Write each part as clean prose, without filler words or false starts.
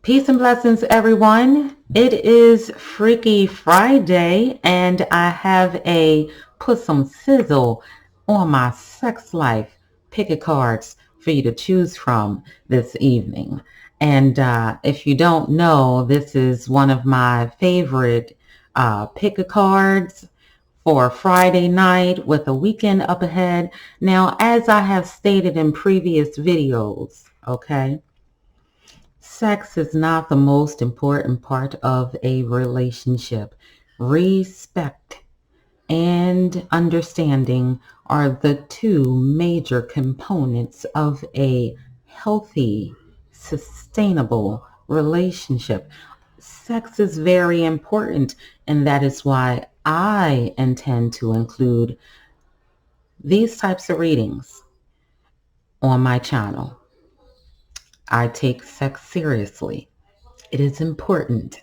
Peace and blessings, everyone. It is Freaky Friday, and I have put some sizzle on my sex life pick cards for you to choose from this evening. And if you don't know, this is one of my favorite pick cards for Friday night with a weekend up ahead. Now, as I have stated in previous videos, okay, sex is not the most important part of a relationship. Respect and understanding are the two major components of a healthy, sustainable relationship. Sex is very important, and that is why I intend to include these types of readings on my channel. I take sex seriously. It is important.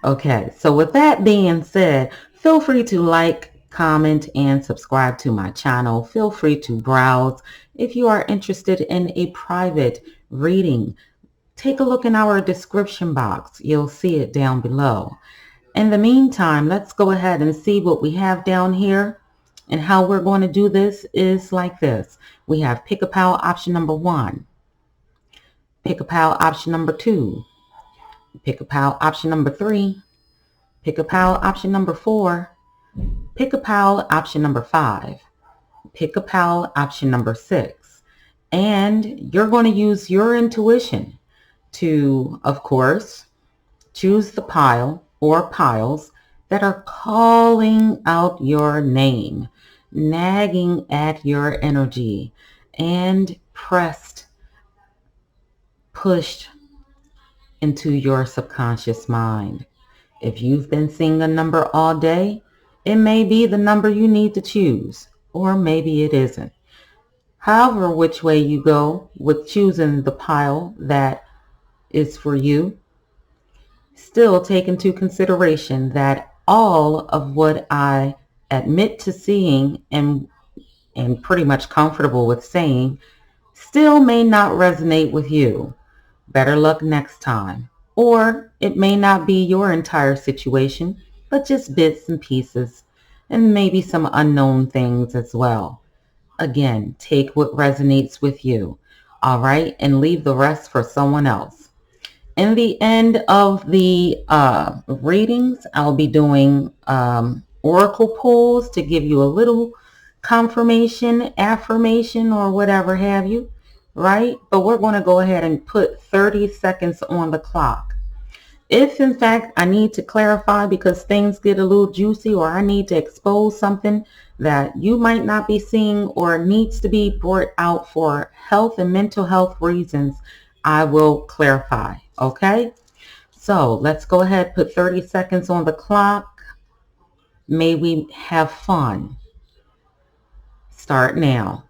Okay, so with that being said, feel free to like, comment, and subscribe to my channel. Feel free to browse. If you are interested in a private reading, take a look in our description box. You'll see it down below. In the meantime, let's go ahead and see what we have down here. And how we're going to do this is like this. We have Pick a Pal option number 1. Pick a Pal option number 2. Pick a Pal option number 3. Pick a Pal option number 4. Pick a Pal option number 5. Pick a Pal option number 6. And you're going to use your intuition to, of course, choose the pile or piles that are calling out your name, nagging at your energy, and pushed into your subconscious mind. If you've been seeing a number all day, it may be the number you need to choose, or maybe it isn't. However, which way you go with choosing the pile that is for you, still take into consideration that all of what I admit to seeing and pretty much comfortable with saying still may not resonate with you. Better luck next time. Or it may not be your entire situation, but just bits and pieces, and maybe some unknown things as well. Again, take what resonates with you, all right, and leave the rest for someone else. In the end of the readings, I'll be doing oracle pulls to give you a little confirmation, affirmation, or whatever have you, right? But we're going to go ahead and put 30 seconds on the clock. If, in fact, I need to clarify because things get a little juicy, or I need to expose something that you might not be seeing or needs to be brought out for health and mental health reasons, I will clarify, okay? So let's go ahead, put 30 seconds on the clock. May we have fun. Start now.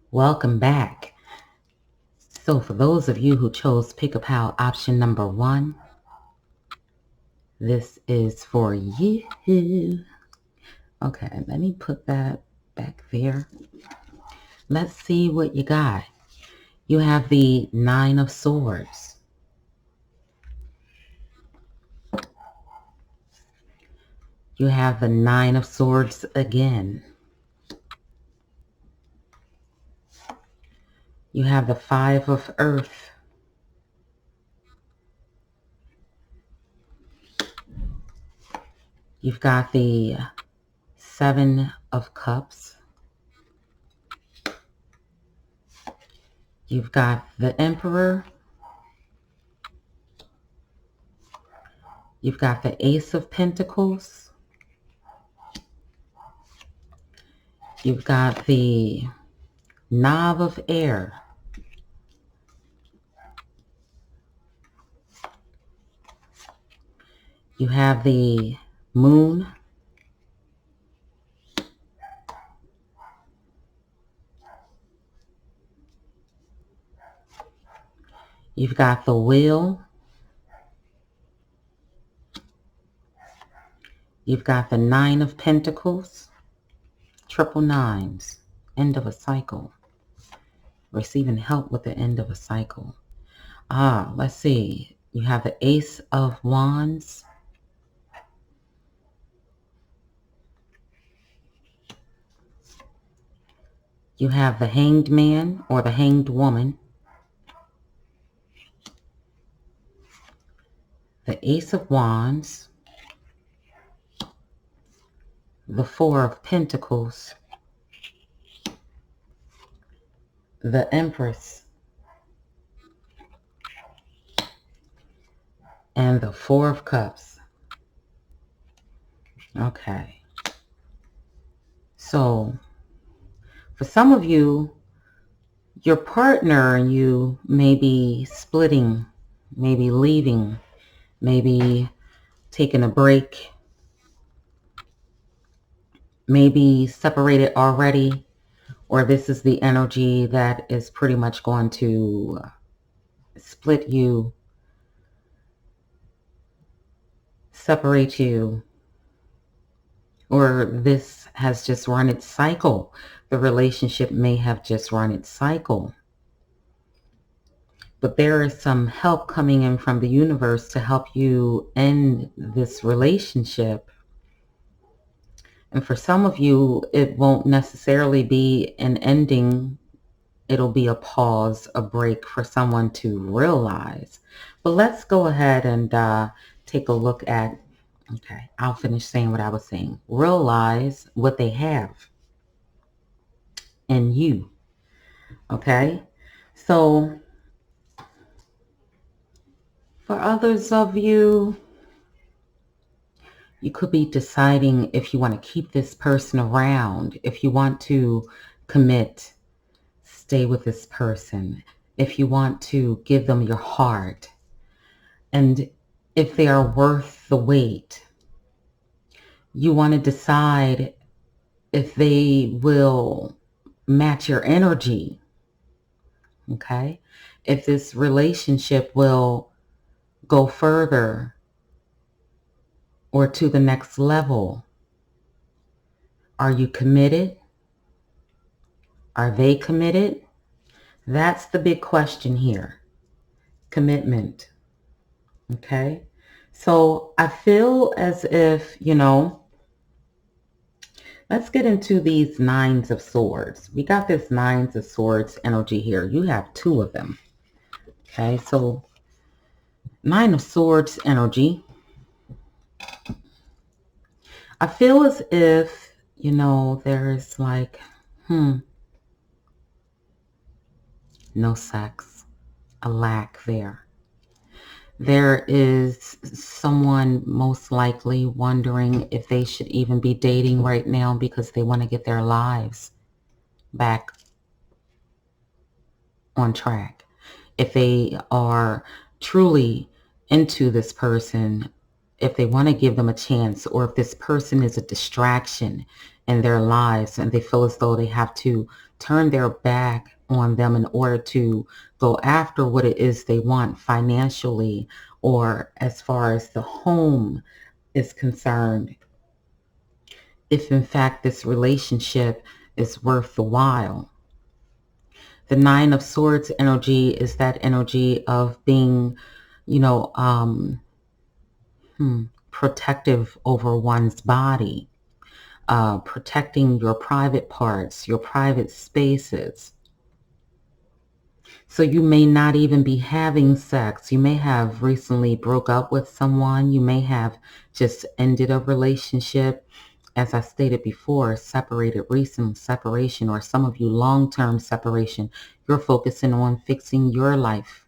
Welcome back. So for those of you who chose Pick a Pal option number 1, this is for you. Okay, let me put that back there. Let's see what you got. You have the 9 of Swords. You have the 9 of Swords again. You have the 5 of Earth. You've got the 7 of Cups. You've got the Emperor. You've got the Ace of Pentacles. You've got the Knob of air. You have the moon. You've got the wheel. You've got the 9 of Pentacles. Triple nines. End of a cycle. Receiving help with the end of a cycle. Let's see. You have the Ace of Wands. You have the Hanged Man or the Hanged Woman. The Ace of Wands. The 4 of Pentacles. The Empress. And the 4 of Cups. Okay. So, for some of you, your partner and you may be splitting, maybe leaving, maybe taking a break, maybe separated already, or this is the energy that is pretty much going to split you, separate you, or this has just run its cycle. The relationship may have just run its cycle. But there is some help coming in from the universe to help you end this relationship. And for some of you, it won't necessarily be an ending. It'll be a pause, a break for someone to realize. But let's go ahead and take a look at, okay, I'll finish saying what I was saying. Realize what they have in you, okay? So for others of you, you could be deciding if you want to keep this person around, if you want to commit, stay with this person, if you want to give them your heart, and if they are worth the wait. You want to decide if they will match your energy, okay? If this relationship will go further or to the next level. Are you committed? Are they committed? That's the big question here. Commitment. Okay? So I feel as if, let's get into these 9s of swords. We got this 9s of swords energy here. You have 2 of them. Okay, so 9 of swords energy. I feel as if, there's like, no sex, a lack there. There is someone most likely wondering if they should even be dating right now because they want to get their lives back on track. If they are truly into this person, if they want to give them a chance, or if this person is a distraction in their lives and they feel as though they have to turn their back on them in order to go after what it is they want financially, or as far as the home is concerned, if in fact this relationship is worth the while. The 9 of Swords energy is that energy of being, protective over one's body, protecting your private parts, your private spaces. So you may not even be having sex. You may have recently broke up with someone. You may have just ended a relationship. As I stated before, separated, recent separation, or some of you long-term separation. You're focusing on fixing your life.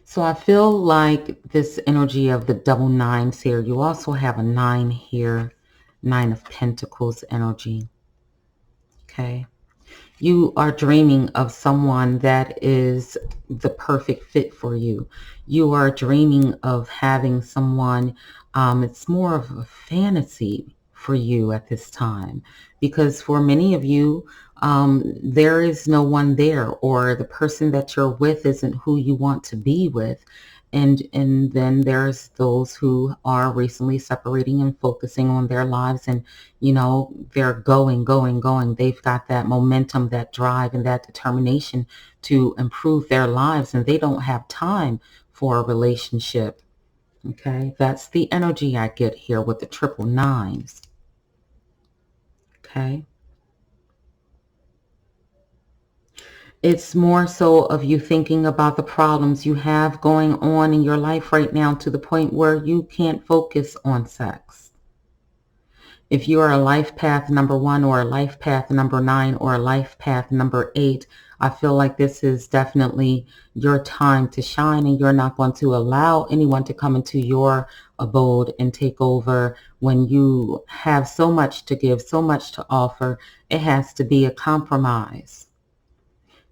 So I feel like this energy of the double 9s here, you also have a 9 here, Nine of Pentacles energy. Okay. You are dreaming of someone that is the perfect fit for you. You are dreaming of having someone, it's more of a fantasy for you at this time, because for many of you, there is no one there, or the person that you're with isn't who you want to be with. And then there's those who are recently separating and focusing on their lives, and they're going. They've got that momentum, that drive, and that determination to improve their lives, and they don't have time for a relationship. Okay, that's the energy I get here with the triple nines. Okay. It's more so of you thinking about the problems you have going on in your life right now, to the point where you can't focus on sex. If you are a life path number 1 or a life path number 9 or a life path number 8, I feel like this is definitely your time to shine, and you're not going to allow anyone to come into your abode and take over when you have so much to give, so much to offer. It has to be a compromise.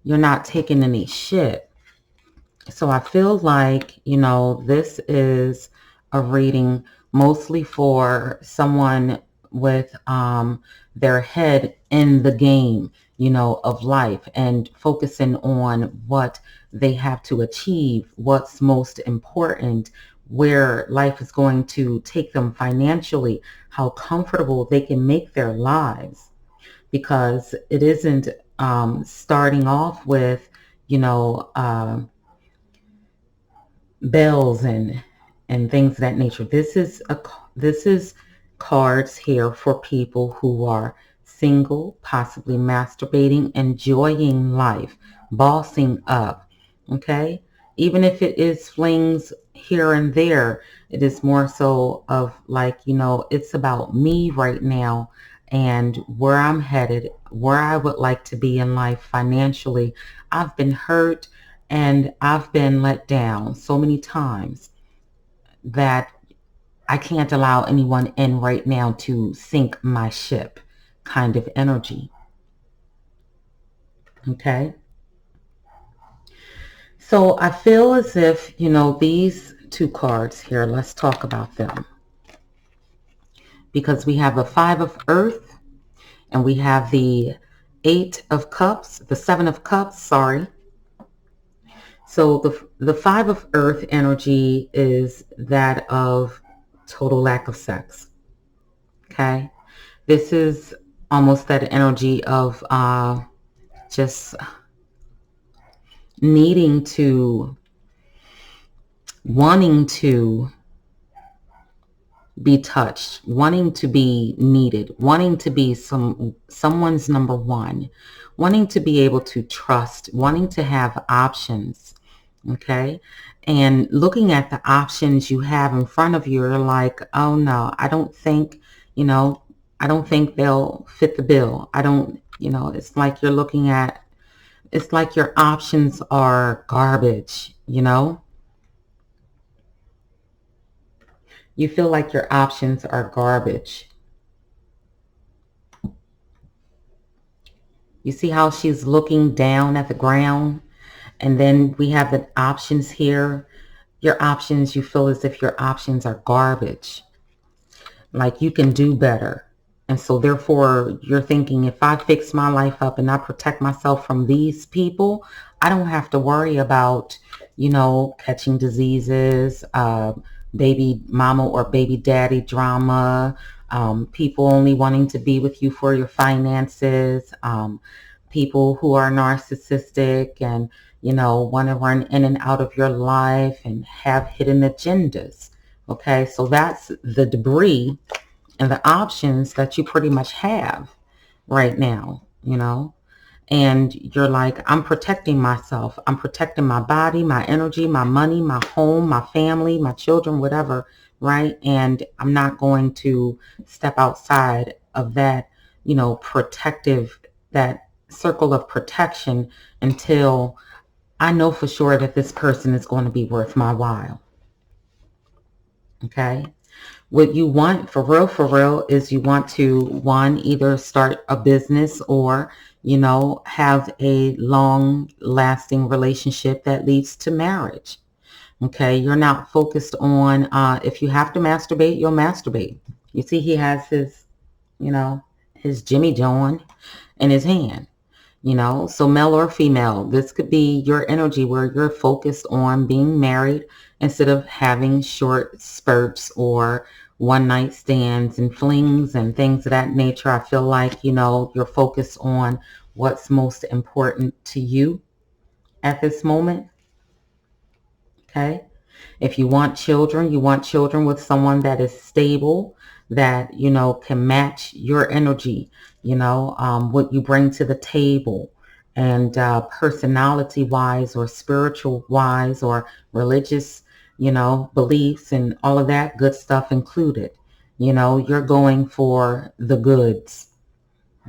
You're not taking any shit. So I feel like, this is a reading mostly for someone with their head in the game, of life, and focusing on what they have to achieve, what's most important, where life is going to take them financially, how comfortable they can make their lives. Because it isn't starting off with, bells and things of that nature. This is cards here for people who are single, possibly masturbating, enjoying life, bossing up. Okay, even if it is flings here and there, it is more so of like, it's about me right now and where I'm headed, where I would like to be in life financially. I've been hurt and I've been let down so many times that I can't allow anyone in right now to sink my ship, kind of energy. Okay. So I feel as if, these two cards here, let's talk about them. Because we have the 5 of Earth and we have the 8 of Cups, the 7 of Cups, sorry. So the 5 of Earth energy is that of total lack of sex. Okay. This is almost that energy of just wanting to be touched, wanting to be needed, wanting to be someone's number one, wanting to be able to trust, wanting to have options. Okay. And looking at the options you have in front of you, you're like, oh no, I don't think they'll fit the bill. It's like you're looking at, it's like your options are garbage, You feel like your options are garbage. You see how she's looking down at the ground? And then we have the options here. Your options, you feel as if your options are garbage. Like you can do better. And so therefore you're thinking, if I fix my life up and I protect myself from these people, I don't have to worry about, catching diseases, baby mama or baby daddy drama, people only wanting to be with you for your finances, people who are narcissistic and, want to run in and out of your life and have hidden agendas. Okay, so that's the debris and the options that you pretty much have right now, and you're like, I'm protecting myself. I'm protecting my body, my energy, my money, my home, my family, my children, whatever, right? And I'm not going to step outside of that, protective, that circle of protection until I know for sure that this person is going to be worth my while. Okay. What you want for real, is you want to, one, either start a business or, have a long lasting relationship that leads to marriage. Okay. You're not focused on, if you have to masturbate, you'll masturbate. You see, he has you know, his Jimmy John in his hand. So male or female, this could be your energy where you're focused on being married instead of having short spurts or one night stands and flings and things of that nature. I feel like, you're focused on what's most important to you at this moment. Okay. If you want children with someone that is stable, that, can match your energy, what you bring to the table, and personality wise or spiritual wise or religious, beliefs and all of that good stuff included. You're going for the goods.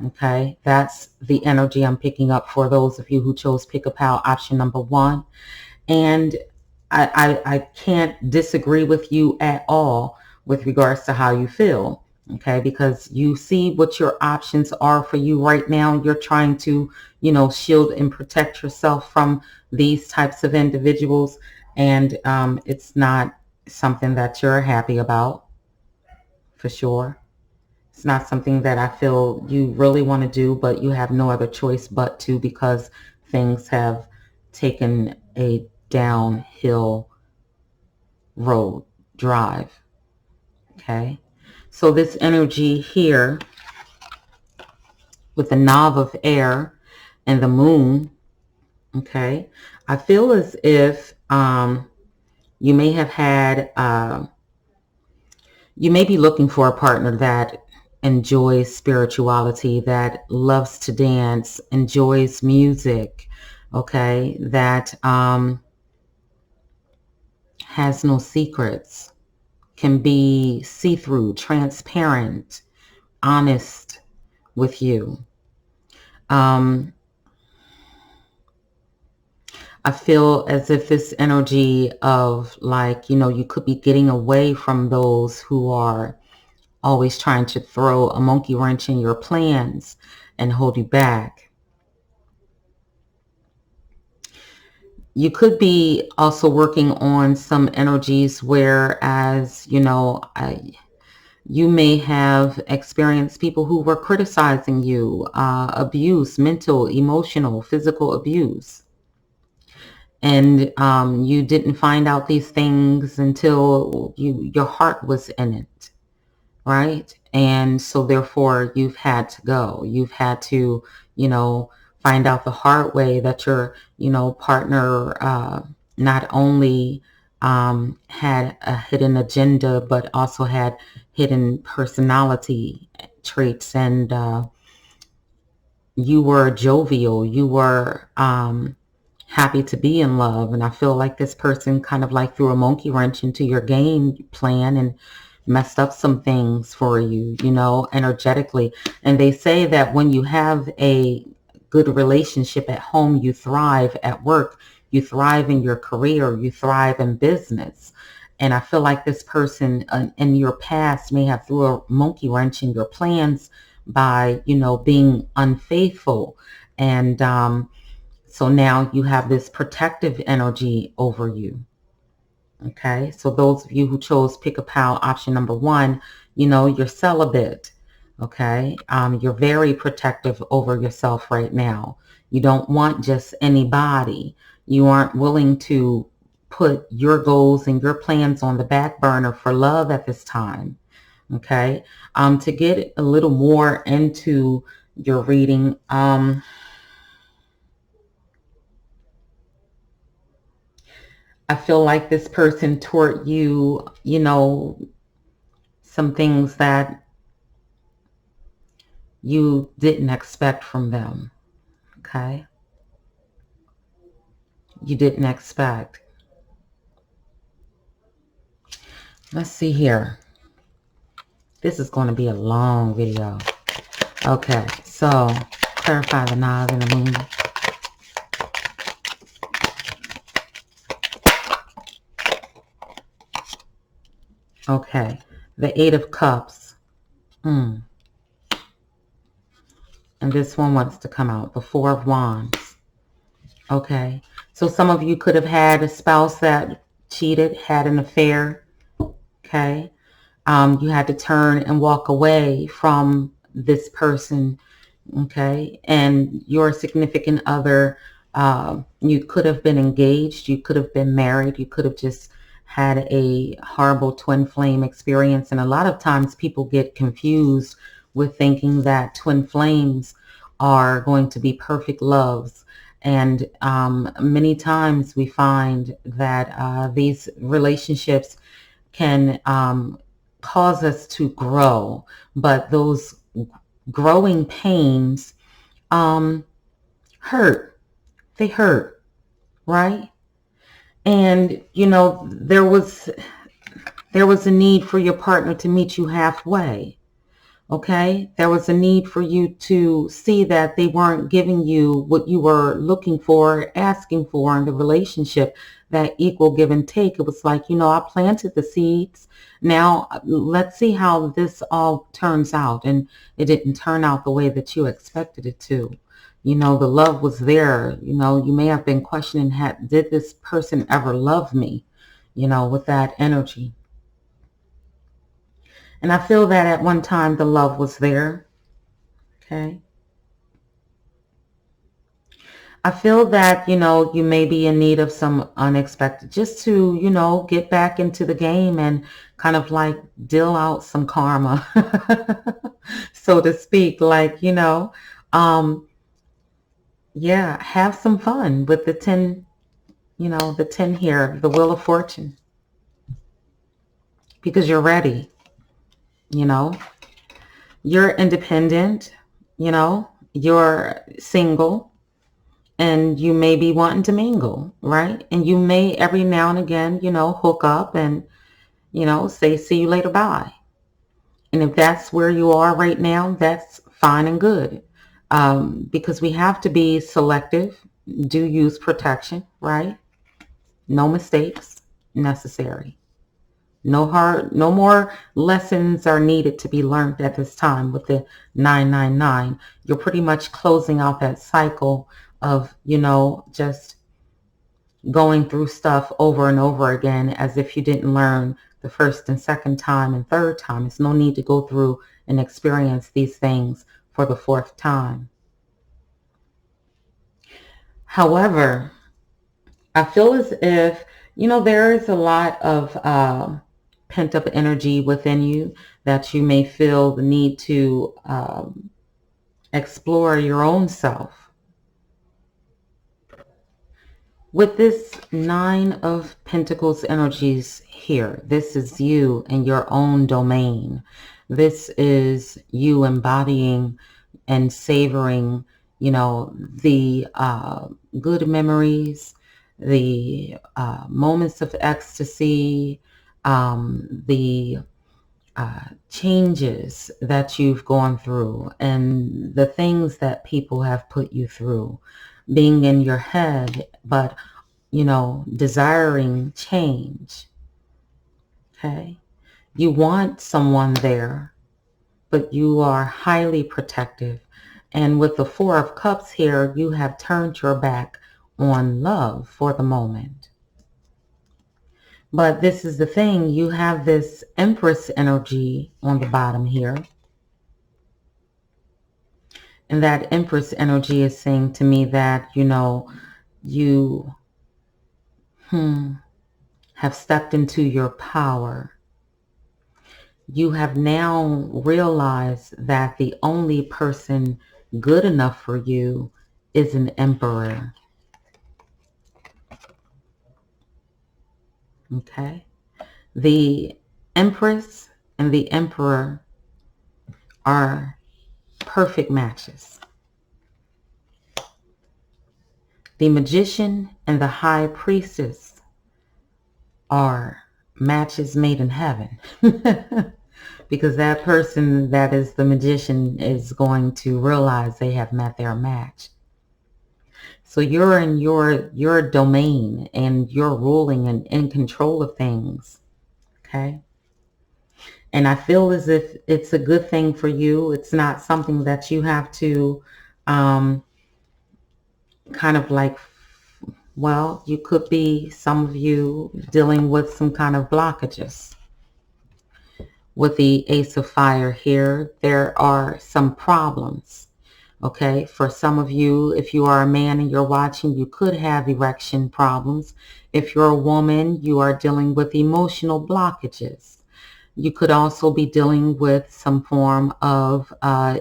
Okay. That's the energy I'm picking up for those of you who chose Pick a Pal option number 1. And I can't disagree with you at all with regards to how you feel. Okay, because you see what your options are for you right now. You're trying to, shield and protect yourself from these types of individuals. And it's not something that you're happy about, for sure. It's not something that I feel you really want to do, but you have no other choice but to, because things have taken a downhill road drive. Okay. So this energy here with the knob of air and the moon. Okay. I feel as if you may have had, you may be looking for a partner that enjoys spirituality, that loves to dance, enjoys music. Okay. That has no secrets, can be see-through, transparent, honest with you. I feel as if this energy of, like, you could be getting away from those who are always trying to throw a monkey wrench in your plans and hold you back. You could be also working on some energies, whereas, you may have experienced people who were criticizing you, abuse, mental, emotional, physical abuse. And you didn't find out these things until your heart was in it, right? And so therefore you've had to go. You've had to, find out the hard way that your, partner not only had a hidden agenda, but also had hidden personality traits. And you were jovial. You were happy to be in love. And I feel like this person kind of like threw a monkey wrench into your game plan and messed up some things for you, energetically. And they say that when you have a good relationship at home, you thrive at work, you thrive in your career, you thrive in business. And I feel like this person in your past may have threw a monkey wrench in your plans by, being unfaithful. And so now you have this protective energy over you. Okay, so those of you who chose Pick a Pal option number 1, you're celibate. Okay, you're very protective over yourself right now. You don't want just anybody. You aren't willing to put your goals and your plans on the back burner for love at this time. Okay, to get a little more into your reading, I feel like this person taught you, some things that you didn't expect from them. Okay. You didn't expect. Let's see here. This is going to be a long video. Okay. So clarify the knob and the moon. Okay. the Eight of Cups. And this one wants to come out, the Four of Wands. Okay, so some of you could have had a spouse that cheated, had an affair. Okay, you had to turn and walk away from this person. Okay, and your significant other, you could have been engaged, you could have been married, you could have just had a horrible twin flame experience. And a lot of times people get confused with thinking that twin flames are going to be perfect loves. And many times we find that these relationships can cause us to grow, but those growing pains hurt. They hurt, right? And you know, there was a need for your partner to meet you halfway. Okay, there was a need for you to see that they weren't giving you what you were looking for, asking for in the relationship, that equal give and take. It was like, you know, I planted the seeds. Now let's see how this all turns out. And it didn't turn out the way that you expected it to. You know, the love was there. You know, you may have been questioning, did this person ever love me? You know, with that energy. And I feel that at one time the love was there. Okay. I feel that, you know, you may be in need of some unexpected, just to, you know, get back into the game and kind of like deal out some karma, so to speak. Like, you know, yeah, have some fun with the 10, you know, the 10 here, the Wheel of Fortune, because you're ready. You know, you're independent, you know, you're single, and you may be wanting to mingle, right? And you may every now and again, you know, hook up and, you know, say, see you later, bye. And if that's where you are right now, that's fine and good. Because we have to be selective, do use protection, right? No mistakes necessary. No more lessons are needed to be learned at this time with the 999. You're pretty much closing out that cycle of, you know, just going through stuff over and over again as if you didn't learn the first and second time and third time. It's no need to go through and experience these things for the fourth time. However, I feel as if, you know, there is a lot of pent up energy within you that you may feel the need to explore your own self. With this 9 of Pentacles energies here, this is you in your own domain. This is you embodying and savoring, you know, the good memories, the moments of ecstasy, the changes that you've gone through, and the things that people have put you through, being in your head, but, you know, desiring change. Okay. You want someone there, but you are highly protective. And with the Four of Cups here, you have turned your back on love for the moment. But this is the thing, you have this Empress energy on the bottom here. And that Empress energy is saying to me that, you know, you have stepped into your power. You have now realized that the only person good enough for you is an emperor. Okay? The Empress and the Emperor are perfect matches. The Magician and the High Priestess are matches made in heaven. Because that person that is the Magician is going to realize they have met their match. So you're in your domain and you're ruling and in control of things. Okay? And I feel as if it's a good thing for you. It's not something that you have to um, kind of like, well, you could be, some of you, dealing with some kind of blockages. With the Ace of Fire here, there are some problems. Okay, for some of you, if you are a man and you're watching, you could have erection problems. If you're a woman, you are dealing with emotional blockages. You could also be dealing with some form of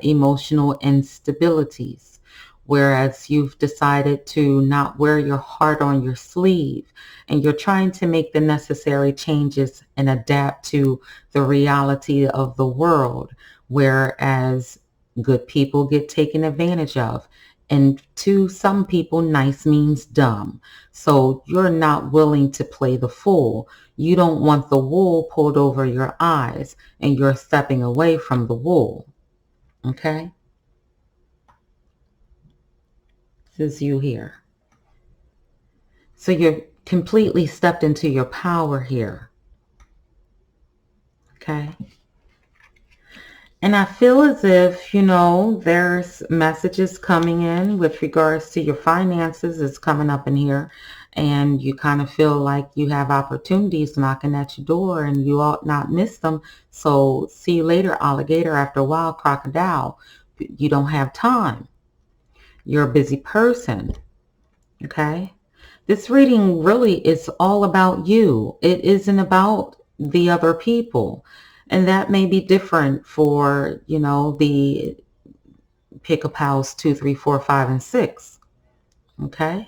emotional instabilities, whereas you've decided to not wear your heart on your sleeve and you're trying to make the necessary changes and adapt to the reality of the world, whereas good people get taken advantage of. And to some people, nice means dumb. So you're not willing to play the fool. You don't want the wool pulled over your eyes, and you're stepping away from the wool. Okay? This is you here. So you're completely stepped into your power here. Okay? And I feel as if, there's messages coming in with regards to your finances is coming up in here. And you kind of feel like you have opportunities knocking at your door and you ought not miss them. So see you later, alligator. After a while, crocodile. You don't have time. You're a busy person. Okay? This reading really is all about you. It isn't about the other people. And that may be different for, the pick-a-pals 2, 3, 4, 5, and 6. Okay?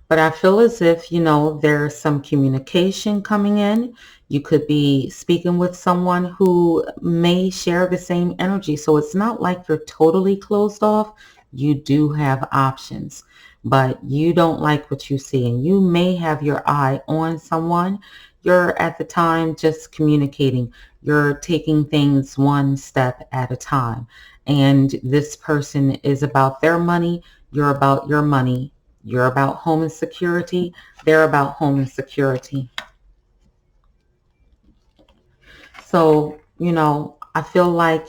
But I feel as if, there's some communication coming in. You could be speaking with someone who may share the same energy. So it's not like you're totally closed off. You do have options, but you don't like what you see. And you may have your eye on someone. You're at the time just communicating. You're taking things one step at a time. And this person is about their money. You're about your money. You're about home and security. They're about home and security. So, I feel like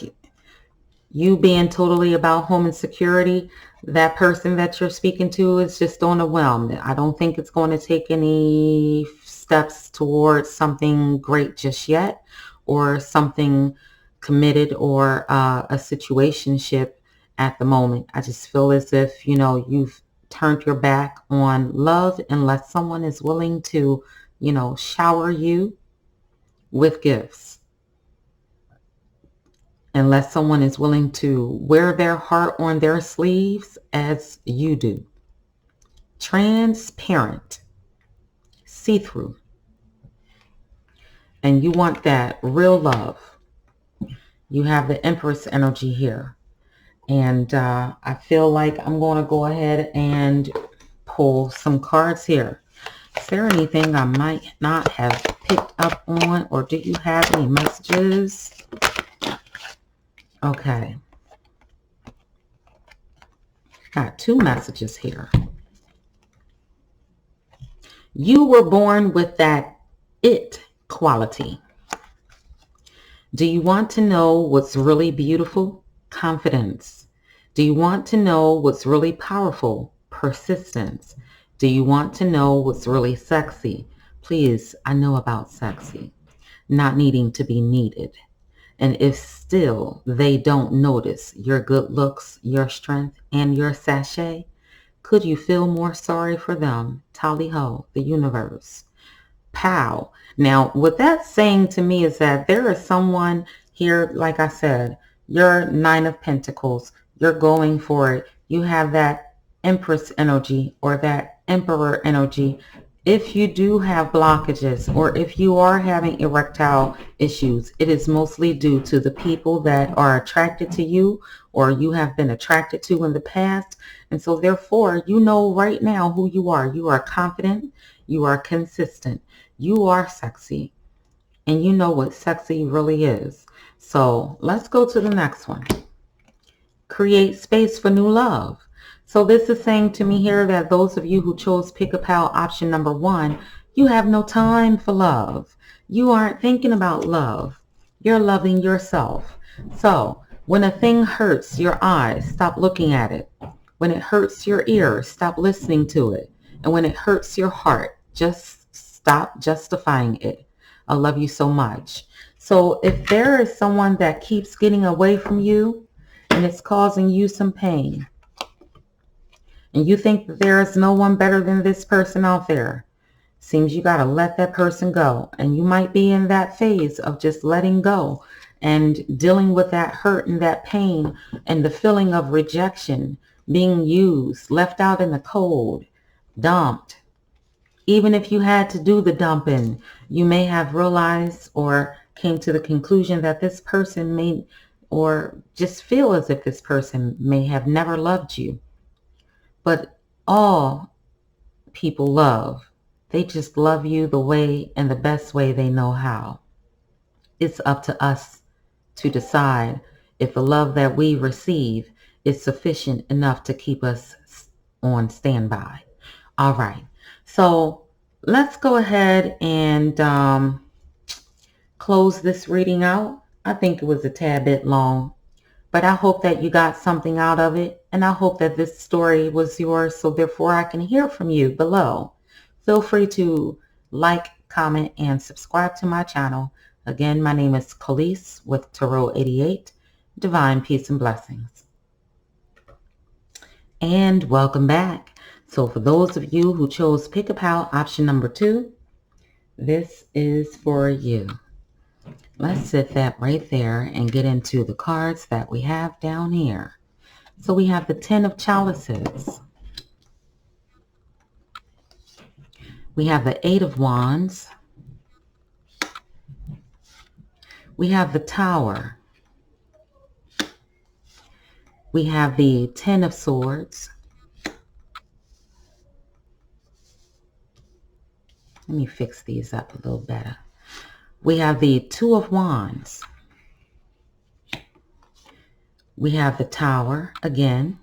you being totally about home and security, that person that you're speaking to is just on a whim. I don't think it's going to take any steps towards something great just yet, or something committed, or a situationship at the moment. I just feel as if, you've turned your back on love unless someone is willing to, shower you with gifts. Unless someone is willing to wear their heart on their sleeves as you do. Transparent, see-through. And you want that real love. You have the Empress energy here. And I feel like I'm going to go ahead and pull some cards here. Is there anything I might not have picked up on, or do you have any messages? Okay. Got two messages here. You were born with that it quality. Do you want to know what's really beautiful? Confidence. Do you want to know what's really powerful? Persistence. Do you want to know what's really sexy? Please, I know about sexy. Not needing to be needed. And if still they don't notice your good looks, your strength, and your sachet, could you feel more sorry for them? Tally ho, the universe. Pow. Now, what that's saying to me is that there is someone here, like I said, you're 9 of Pentacles. You're going for it. You have that Empress energy or that Emperor energy. If you do have blockages, or if you are having erectile issues, it is mostly due to the people that are attracted to you, or you have been attracted to in the past. And so therefore, you know right now who you are. You are confident. You are consistent. You are sexy. And you know what sexy really is. So let's go to the next one. Create space for new love. So this is saying to me here that those of you who chose Pick a Pal option number 1, you have no time for love. You aren't thinking about love. You're loving yourself. So when a thing hurts your eyes, stop looking at it. When it hurts your ears, stop listening to it. And when it hurts your heart, just stop justifying it. I love you so much. So if there is someone that keeps getting away from you and it's causing you some pain, and you think that there is no one better than this person out there, seems you got to let that person go. And you might be in that phase of just letting go and dealing with that hurt and that pain and the feeling of rejection, being used, left out in the cold, dumped. Even if you had to do the dumping, you may have realized or came to the conclusion that this person may, or just feel as if this person may have never loved you. But all people love, they just love you the way and the best way they know how. It's up to us to decide if the love that we receive is sufficient enough to keep us on standby. All right. So let's go ahead and close this reading out. I think it was a tad bit long, but I hope that you got something out of it. And I hope that this story was yours. So therefore I can hear from you below. Feel free to like, comment, and subscribe to my channel. Again, my name is Collease with Tarot88. Divine peace and blessings. And welcome back. So for those of you who chose Pick a Pal option number 2, this is for you. Let's set that right there and get into the cards that we have down here. So we have the 10 of Chalices. We have the 8 of Wands. We have the Tower. We have the 10 of Swords. Let me fix these up a little better. We have the 2 of Wands. We have the Tower again.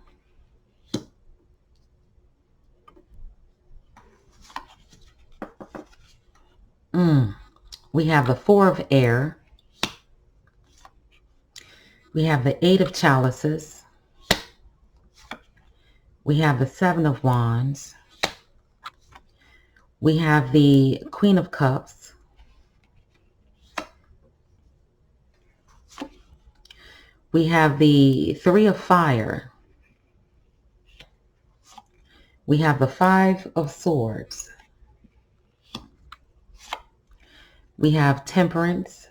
We have the 4 of Air. We have the 8 of Chalices. We have the 7 of Wands. We have the Queen of Cups. We have the 3 of Fire. We have the 5 of Swords. We have Temperance.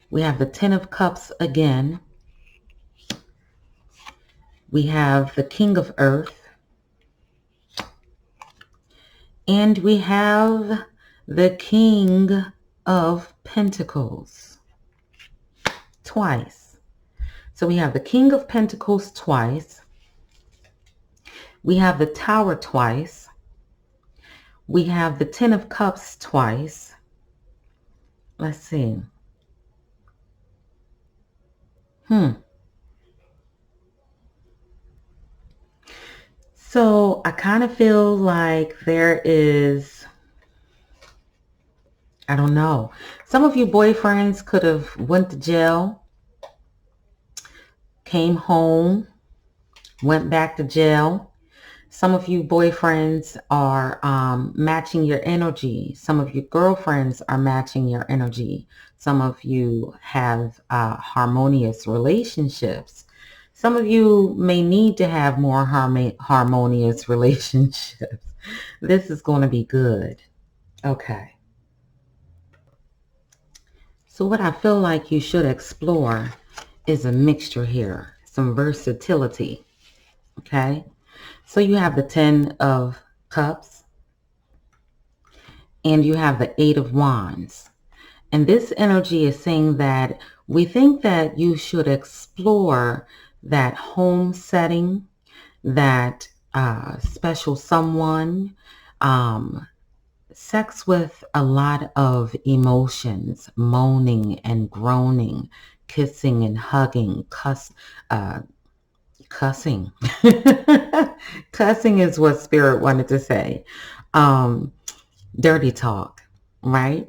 We have the 10 of Cups again. We have the King of Earth. And we have the King of Pentacles twice. So we have the King of Pentacles twice. We have the Tower twice. We have the 10 of Cups twice. Let's see. So I kind of feel like there is, I don't know. Some of you boyfriends could have went to jail, came home, went back to jail. Some of you boyfriends are matching your energy. Some of your girlfriends are matching your energy. Some of you have harmonious relationships. Some of you may need to have more harmonious relationships. This is going to be good. Okay. So what I feel like you should explore is a mixture here, some versatility. Okay. So you have the 10 of Cups and you have the 8 of Wands. And this energy is saying that we think that you should explore that home setting, that special someone, sex with a lot of emotions, moaning and groaning, kissing and hugging, cussing. Cussing is what Spirit wanted to say. Dirty talk, right?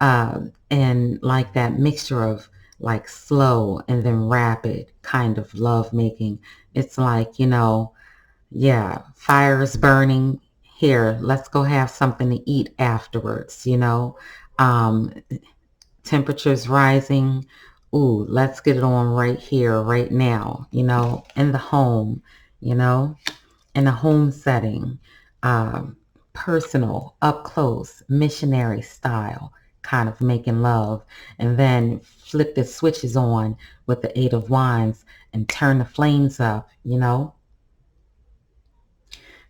And like that mixture of like slow and then rapid kind of love making. It's like, yeah, fire is burning. Here, let's go have something to eat afterwards, Um, temperatures rising. Ooh, let's get it on right here, right now, in the home, you know, in a home setting, um, personal, up close, missionary style, kind of making love, and then flip the switches on with the Eight of Wands and turn the flames up,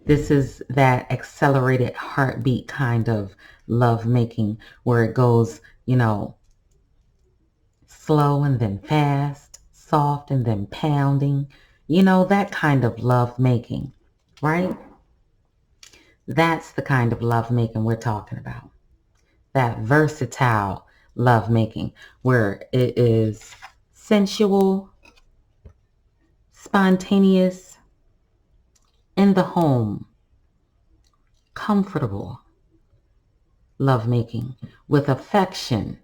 This is that accelerated heartbeat kind of love making where it goes, slow and then fast, soft and then pounding, that kind of love making, right? That's the kind of love making we're talking about. That versatile love making where it is sensual, spontaneous, in the home, comfortable love making with affection,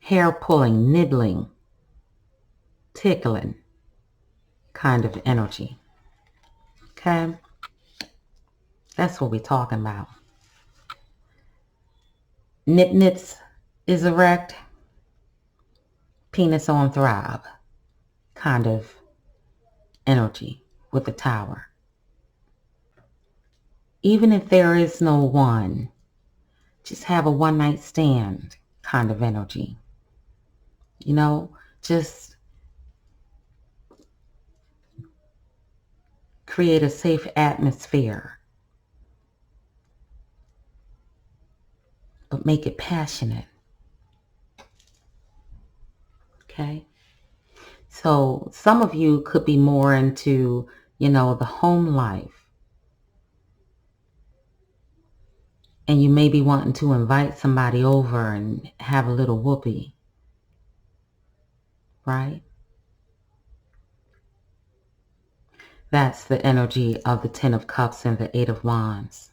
hair pulling, nibbling, tickling kind of energy. Okay? That's what we're talking about. Nip-nits is erect, penis on throb kind of energy with the Tower. Even if there is no one, just have a one-night stand kind of energy. Just create a safe atmosphere, but make it passionate. Okay? So some of you could be more into, the home life. And you may be wanting to invite somebody over and have a little whoopee. Right? That's the energy of the Ten of Cups and the Eight of Wands.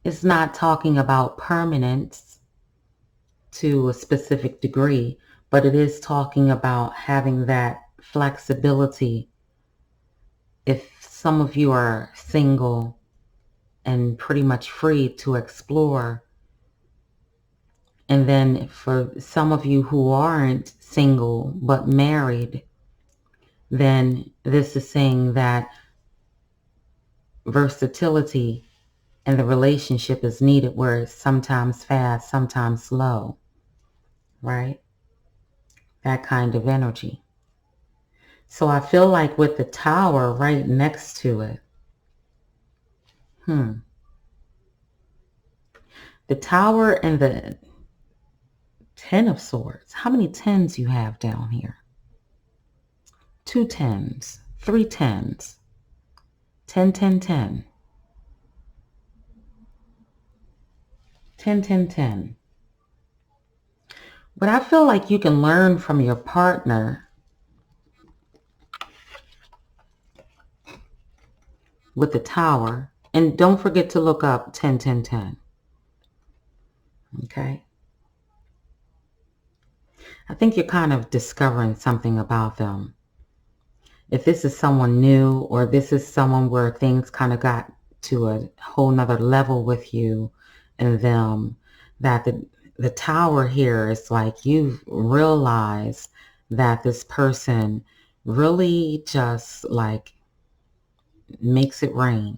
It's not talking about permanence to a specific degree, but it is talking about having that flexibility. If some of you are single and pretty much free to explore, and then for some of you who aren't single but married, then this is saying that versatility in the relationship is needed, where it's sometimes fast, sometimes slow, right? That kind of energy. So I feel like with the Tower right next to it, the Tower and the Ten of Swords. How many tens you have down here? 2 tens, 3 tens, 10, 10, 10. 10, 10, 10. But I feel like you can learn from your partner with the Tower. And don't forget to look up 10, 10, 10. Okay? I think you're kind of discovering something about them. If this is someone new, or this is someone where things kind of got to a whole nother level with you and them, that the Tower here is like you realize that this person really just like makes it rain.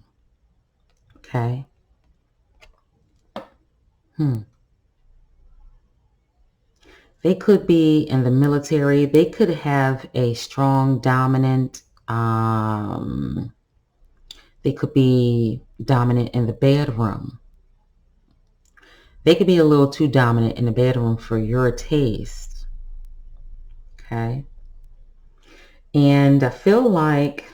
Okay? They could be in the military. They could have a strong, dominant, they could be dominant in the bedroom. They could be a little too dominant in the bedroom for your taste. Okay? And I feel like,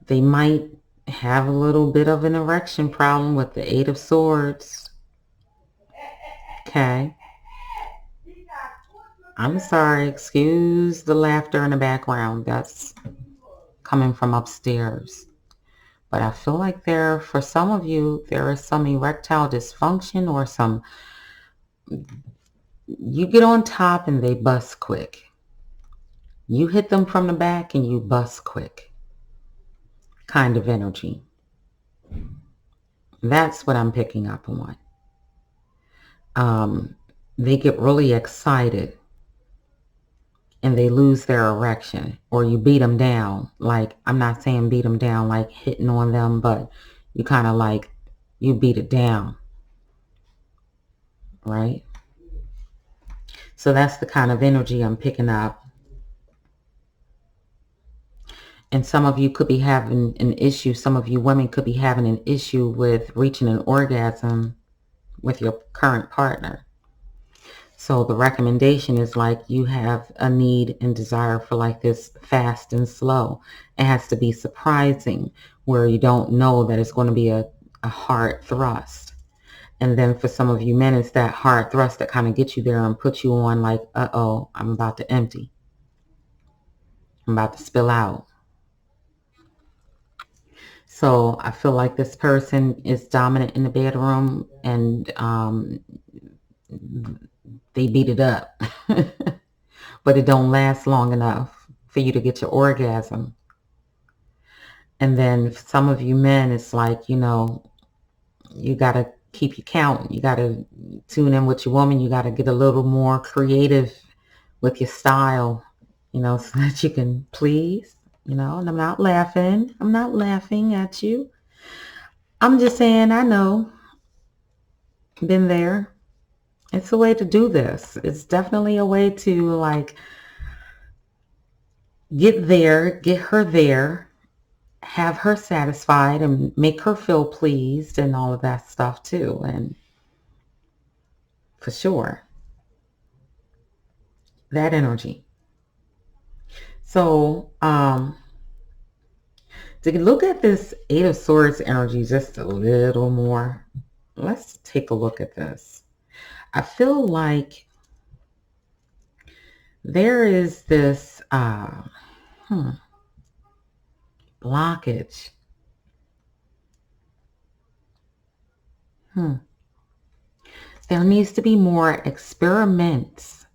they might have a little bit of an erection problem with the Eight of Swords. Okay? I'm sorry, excuse the laughter in the background. That's coming from upstairs. But I feel like for some of you, there is some erectile dysfunction or you get on top and they bust quick. You hit them from the back and you bust quick kind of energy. That's what I'm picking up on. They get really excited and they lose their erection, or you beat them down. Like, I'm not saying beat them down like hitting on them, but you kind of like, you beat it down, right? So that's the kind of energy I'm picking up. And some of you could be having an issue. Some of you women could be having an issue with reaching an orgasm with your current partner. So the recommendation is like you have a need and desire for like this fast and slow. It has to be surprising where you don't know that it's going to be a hard thrust. And then for some of you men, it's that hard thrust that kind of gets you there and puts you on like, uh-oh, I'm about to empty. I'm about to spill out. So I feel like this person is dominant in the bedroom and they beat it up. But it don't last long enough for you to get your orgasm. And then for some of you men, it's like, you got to keep your count. You got to tune in with your woman. You got to get a little more creative with your style, so that you can please, and I'm not laughing. I'm not laughing at you. I'm just saying, I know. Been there. It's a way to do this. It's definitely a way to like get her there, have her satisfied and make her feel pleased and all of that stuff too. And for sure, that energy. So, to look at this Eight of Swords energy just a little more, let's take a look at this. I feel like there is this blockage. There needs to be more experiments.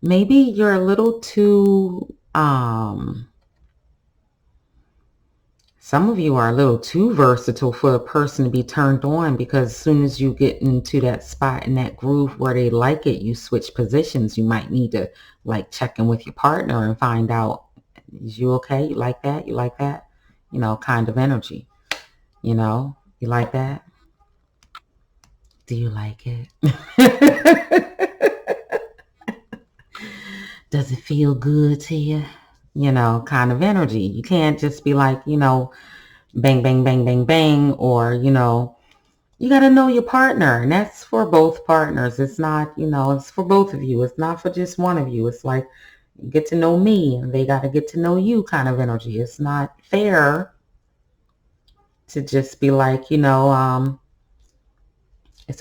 Maybe you're a little too, some of you are a little too versatile for a person to be turned on, because as soon as you get into that spot in that groove where they like it, you switch positions. You might need to like check in with your partner and find out, is you okay? You like that? You like that? Kind of energy. You like that? Do you like it? Does it feel good to you? Kind of energy. You can't just be like, bang, bang, bang, bang, bang, or, you got to know your partner. And that's for both partners. It's not, it's for both of you. It's not for just one of you. It's like, get to know me and they got to get to know you kind of energy. It's not fair to just be like, it's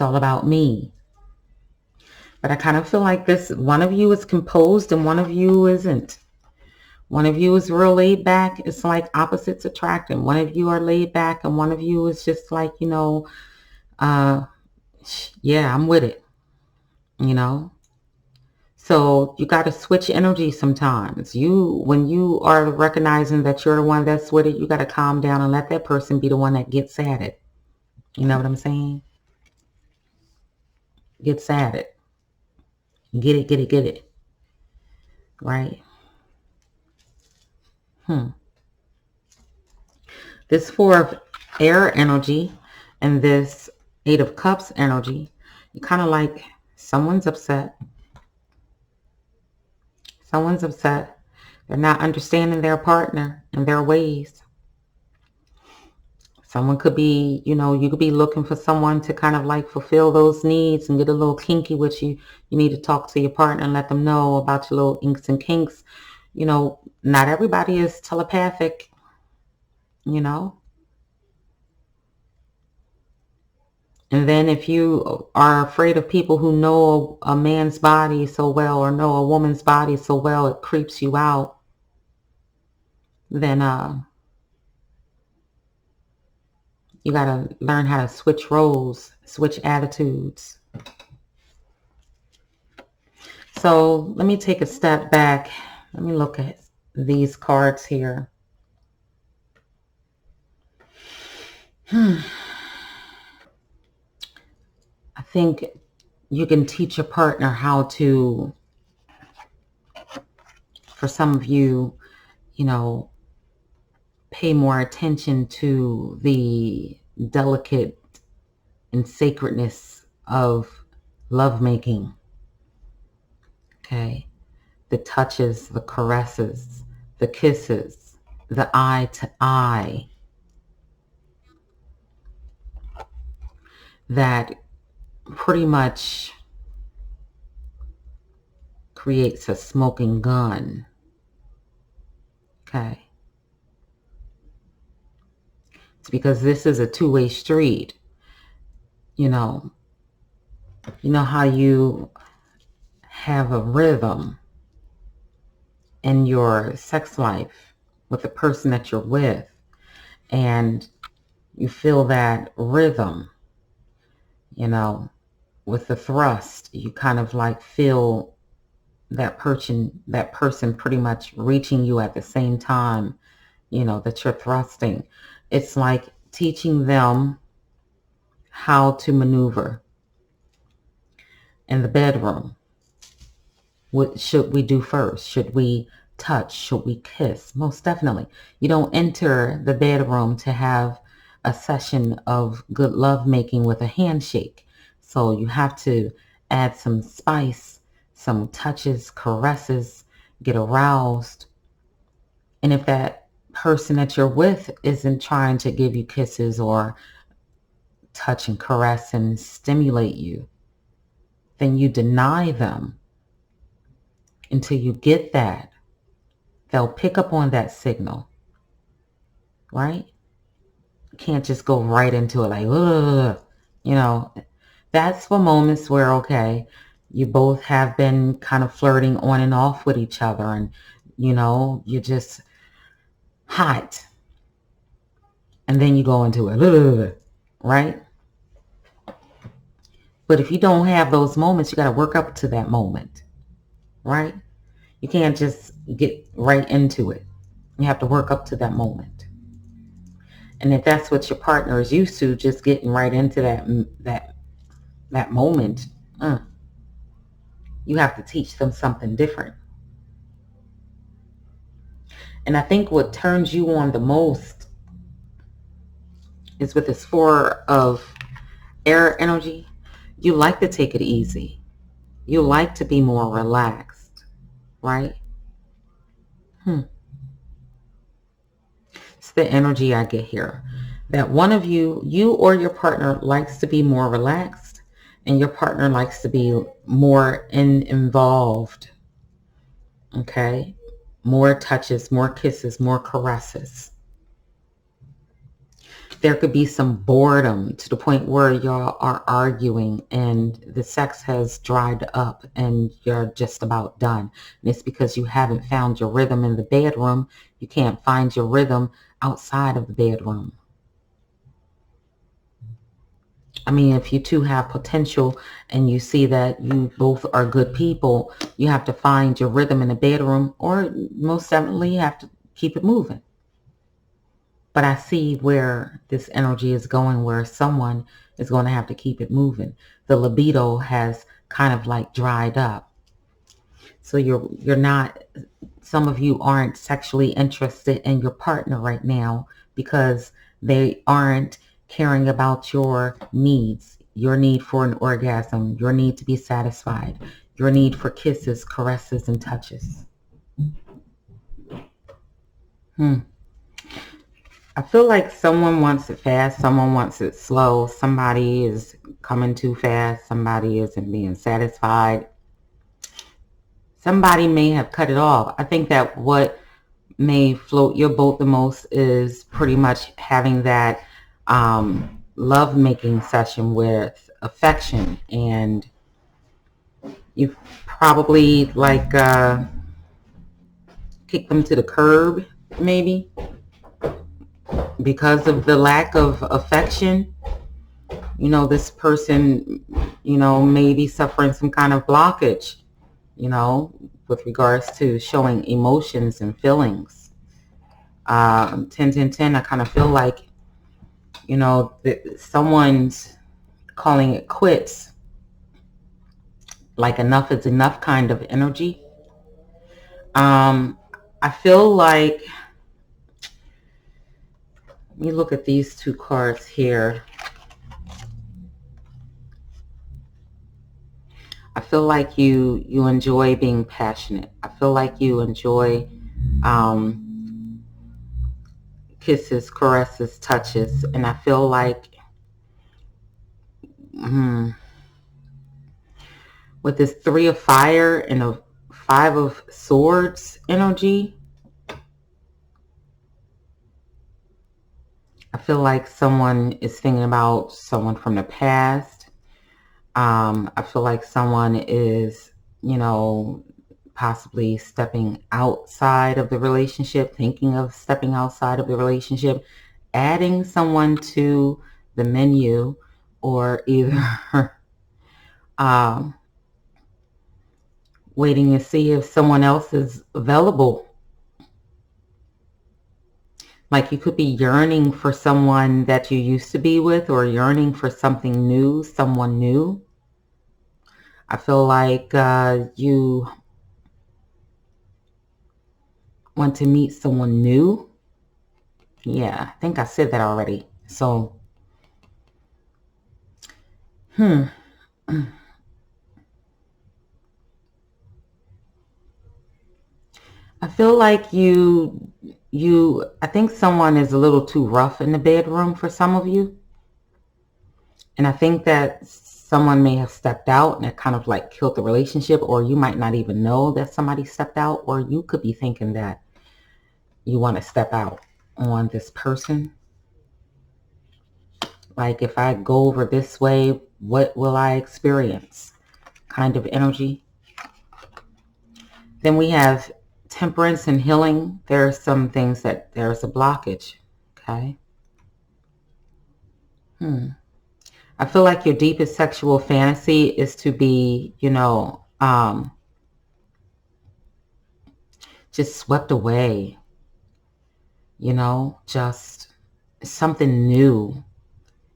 all about me. But I kind of feel like one of you is composed and one of you isn't. One of you is real laid back. It's like opposites attracting. One of you are laid back and one of you is just like, yeah, I'm with it, So you got to switch energy sometimes. When you are recognizing that you're the one that's with it, you got to calm down and let that person be the one that gets at it. You know what I'm saying? Gets at it. Get it, get it, get it. Right? This Four of Air energy and this Eight of Cups energy, you kind of like someone's upset. Someone's upset. They're not understanding their partner and their ways. Someone could be, you could be looking for someone to kind of like fulfill those needs and get a little kinky with you. You need to talk to your partner and let them know about your little inks and kinks. Not everybody is telepathic, And then if you are afraid of people who know a man's body so well or know a woman's body so well, it creeps you out, then You got to learn how to switch roles, switch attitudes. So let me take a step back. Let me look at these cards here. I think you can teach your partner how to, for some of you, you know, pay more attention to the delicate and sacredness of lovemaking. Okay. The touches, the caresses, the kisses, the eye to eye. That pretty much creates a smoking gun. Okay. It's because this is a two-way street. You know how you have a rhythm in your sex life with the person that you're with, and you feel that rhythm, with the thrust. You kind of like feel that person pretty much reaching you at the same time, that you're thrusting. It's like teaching them how to maneuver in the bedroom. What should we do first? Should we touch? Should we kiss? Most definitely. You don't enter the bedroom to have a session of good love making with a handshake. So you have to add some spice, some touches, caresses, get aroused. And if that person that you're with isn't trying to give you kisses or touch and caress and stimulate you, then you deny them until you get that. They'll pick up on that signal, right? You can't just go right into it like, ugh. That's for moments where, okay, you both have been kind of flirting on and off with each other, and, you're just hot. And then you go into it, ugh, right? But if you don't have those moments, you got to work up to that moment, right? You can't just get right into it. You have to work up to that moment. And if that's what your partner is used to, just getting right into that moment, you have to teach them something different. And I think what turns you on the most is with this 4 of air energy. You like to take it easy. You like to be more relaxed, right? It's the energy I get here. That one of you or your partner likes to be more relaxed, and your partner likes to be more involved. Okay? More touches, more kisses, more caresses. There could be some boredom to the point where y'all are arguing and the sex has dried up and you're just about done. And it's because you haven't found your rhythm in the bedroom. You can't find your rhythm outside of the bedroom. I mean, if you two have potential and you see that you both are good people, you have to find your rhythm in the bedroom, or most definitely you have to keep it moving. But I see where this energy is going, where someone is going to have to keep it moving. The libido has kind of like dried up. So you're not, some of you aren't sexually interested in your partner right now because they aren't caring about your needs, your need for an orgasm, your need to be satisfied, your need for kisses, caresses, and touches. I feel like someone wants it fast, someone wants it slow, somebody is coming too fast, somebody isn't being satisfied. Somebody may have cut it off. I think that what may float your boat the most is pretty much having that love-making session with affection, and you probably like kick them to the curb, maybe. because of the lack of affection, this person, may be suffering some kind of blockage, with regards to showing emotions and feelings. 10, 10, 10, I kind of feel like, that someone's calling it quits, like enough is enough kind of energy. I feel like, let me look at these two cards here. I feel like you enjoy being passionate. I feel like you enjoy kisses, caresses, touches, and I feel like with this 3 of fire and a 5 of swords energy, I feel like someone is thinking about someone from the past. I feel like someone is, possibly stepping outside of the relationship, thinking of stepping outside of the relationship, adding someone to the menu, or either waiting to see if someone else is available. Like you could be yearning for someone that you used to be with, or yearning for something new, someone new. I feel like you want to meet someone new. Yeah, I think I said that already. So, I feel like I think someone is a little too rough in the bedroom for some of you. And I think that someone may have stepped out and it kind of like killed the relationship, or you might not even know that somebody stepped out, or you could be thinking that you want to step out on this person. Like, if I go over this way, what will I experience? Kind of energy. Then we have temperance and healing. There are some things that there's a blockage. Okay. I feel like your deepest sexual fantasy is to be, just swept away, just something new.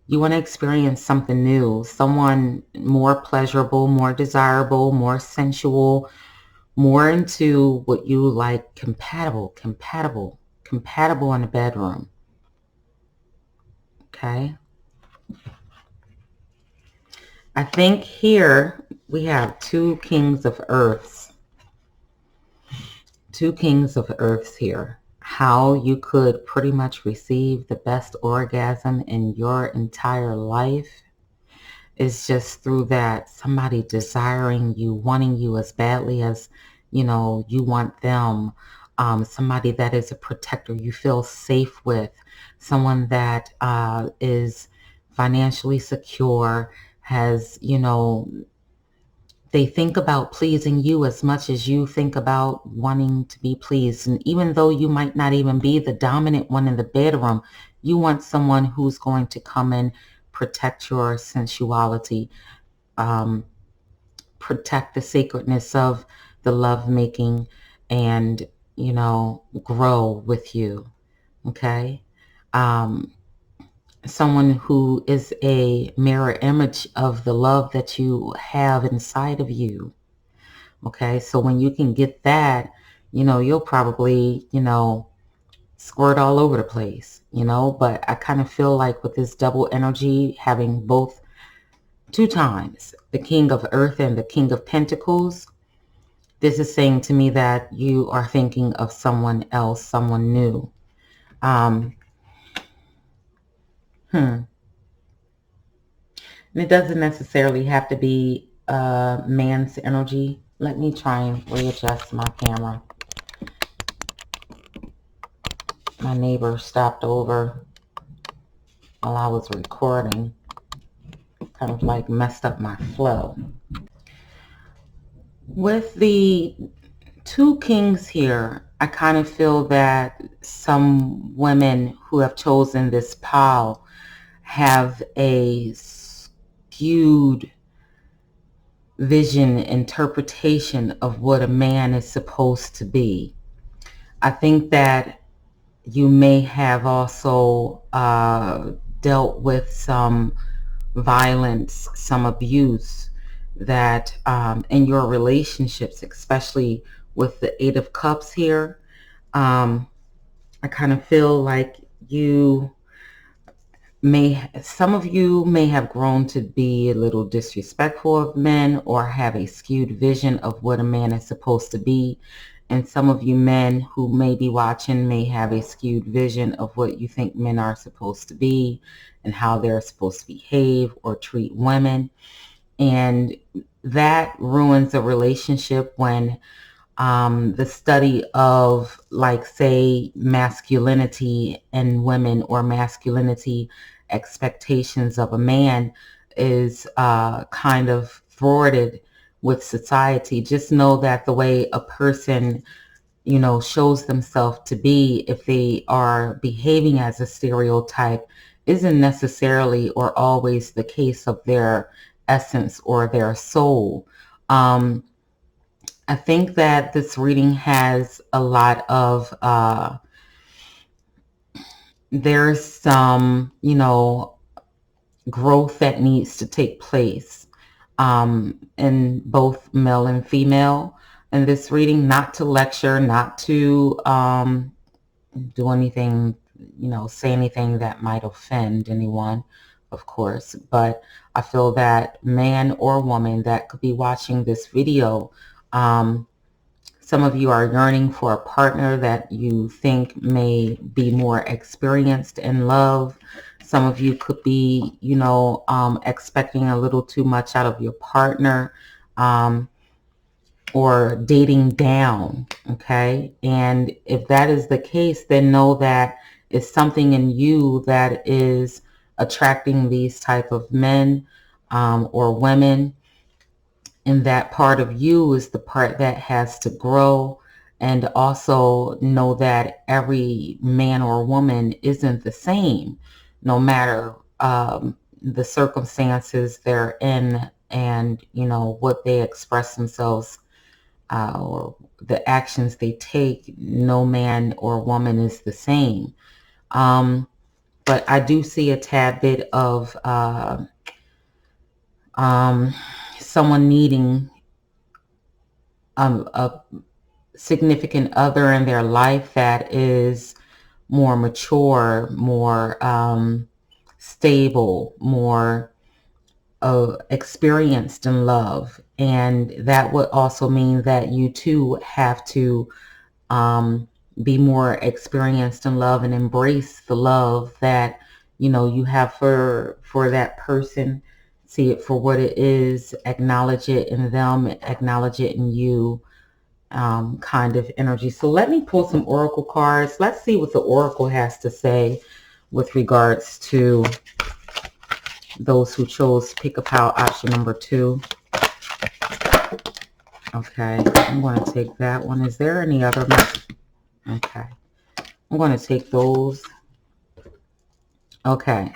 You want to experience something new, someone more pleasurable, more desirable, more sensual, more into what you like, compatible in the bedroom. Okay. I think here we have 2 kings of earths. 2 kings of earths here. How you could pretty much receive the best orgasm in your entire life is just through that somebody desiring you, wanting you as badly as, you want them. Somebody that is a protector you feel safe with. Someone that is financially secure, has, they think about pleasing you as much as you think about wanting to be pleased. And even though you might not even be the dominant one in the bedroom, you want someone who's going to come and protect your sensuality, protect the sacredness of the lovemaking, and, grow with you. Okay. Someone who is a mirror image of the love that you have inside of you. Okay, so when you can get that, you'll probably, squirt all over the place, but I kind of feel like with this double energy, having both 2 times, the King of Earth and the King of Pentacles, this is saying to me that you are thinking of someone else, someone new. And it doesn't necessarily have to be a man's energy. Let me try and readjust my camera. My neighbor stopped over while I was recording. Kind of like messed up my flow. With the 2 kings here, I kind of feel that some women who have chosen this pile have a skewed vision, interpretation of what a man is supposed to be. I think that you may have also dealt with some violence, some abuse that in your relationships, especially with the Eight of Cups here. I kind of feel like some of you may have grown to be a little disrespectful of men or have a skewed vision of what a man is supposed to be. And some of you men who may be watching may have a skewed vision of what you think men are supposed to be and how they're supposed to behave or treat women. And that ruins a relationship when the study of, like, say, masculinity in women or masculinity expectations of a man is kind of thwarted with society. Just know that the way a person, shows themselves to be, if they are behaving as a stereotype, isn't necessarily or always the case of their essence or their soul. I think that this reading has a lot of, there's some, growth that needs to take place in both male and female in this reading. Not to lecture, not to do anything, say anything that might offend anyone, of course. But I feel that man or woman that could be watching this video, some of you are yearning for a partner that you think may be more experienced in love. Some of you could be, expecting a little too much out of your partner, or dating down, okay? And if that is the case, then know that it's something in you that is attracting these type of men or women. And that part of you is the part that has to grow. And also know that every man or woman isn't the same, no matter the circumstances they're in and, what they express themselves or the actions they take. No man or woman is the same. But I do see a tad bit of someone needing a significant other in their life that is more mature, more stable, more experienced in love. And that would also mean that you too have to be more experienced in love and embrace the love that you have for that person. See it for what it is, acknowledge it in them, acknowledge it in you, kind of energy. So let me pull some oracle cards. Let's see what the oracle has to say with regards to those who chose pick a pile option number 2. Okay, I'm going to take that one. Is there any other? Okay, I'm going to take those. Okay,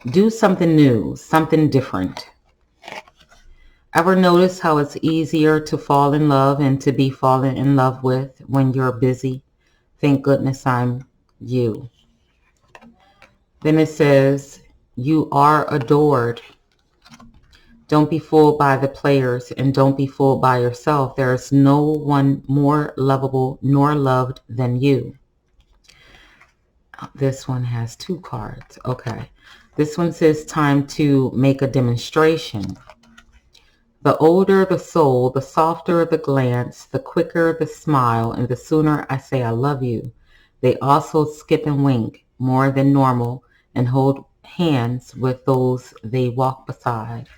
do something new, something different. Ever notice how it's easier to fall in love and to be fallen in love with when you're busy? Thank goodness I'm you. Then it says, you are adored. Don't be fooled by the players and don't be fooled by yourself. There is no one more lovable nor loved than you. This one has 2 cards. Okay. This one says time to make a demonstration. The older the soul, the softer the glance, the quicker the smile, and the sooner I say I love you. They also skip and wink more than normal and hold hands with those they walk beside.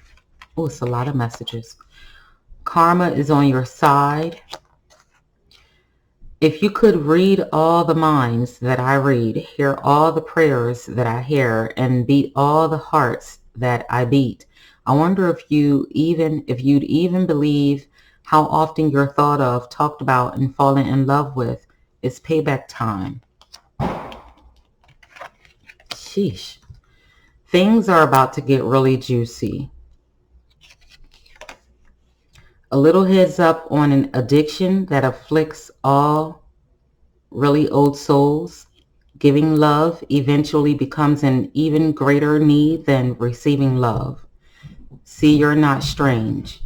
Oh, it's a lot of messages. Karma is on your side. If you could read all the minds that I read, hear all the prayers that I hear, and beat all the hearts that I beat, I wonder if you'd even believe how often you're thought of, talked about, and fallen in love with. It's payback time. Sheesh. Things are about to get really juicy. A little heads up on an addiction that afflicts all really old souls. Giving love eventually becomes an even greater need than receiving love. See, you're not strange.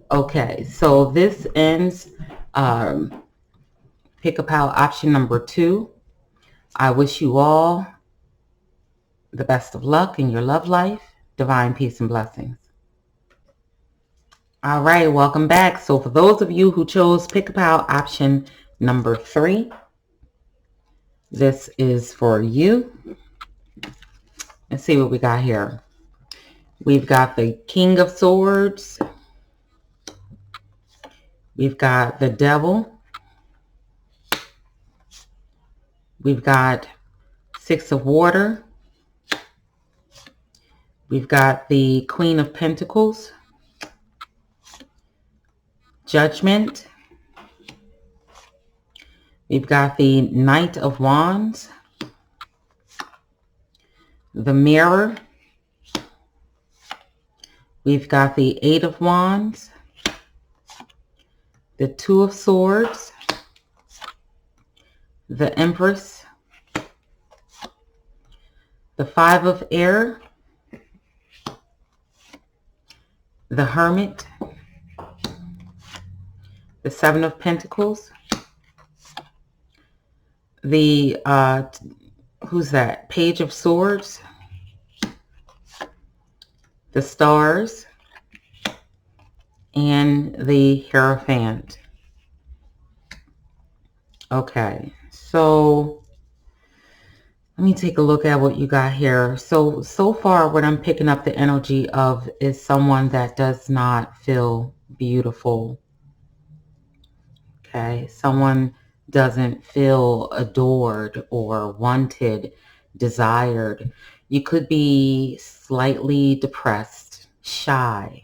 Okay, so this ends Pick a Pal option number 2. I wish you all the best of luck in your love life. Divine peace and blessings. All right, welcome back. So for those of you who chose Pick a Pal option number 3, this is for you. Let's see what we got here. We've got the King of Swords. We've got the Devil. We've got Six of Water. We've got the Queen of Pentacles. Judgment. We've got the Knight of Wands. The Mirror. We've got the Eight of Wands. The Two of Swords. The Empress. The Five of Air. The Hermit. The Seven of Pentacles. The, who's that? Page of Swords. The Stars. And the Hierophant. Okay, so let me take a look at what you got here. So far what I'm picking up the energy of is someone that does not feel beautiful. Okay, someone doesn't feel adored or wanted, desired. You could be slightly depressed, shy.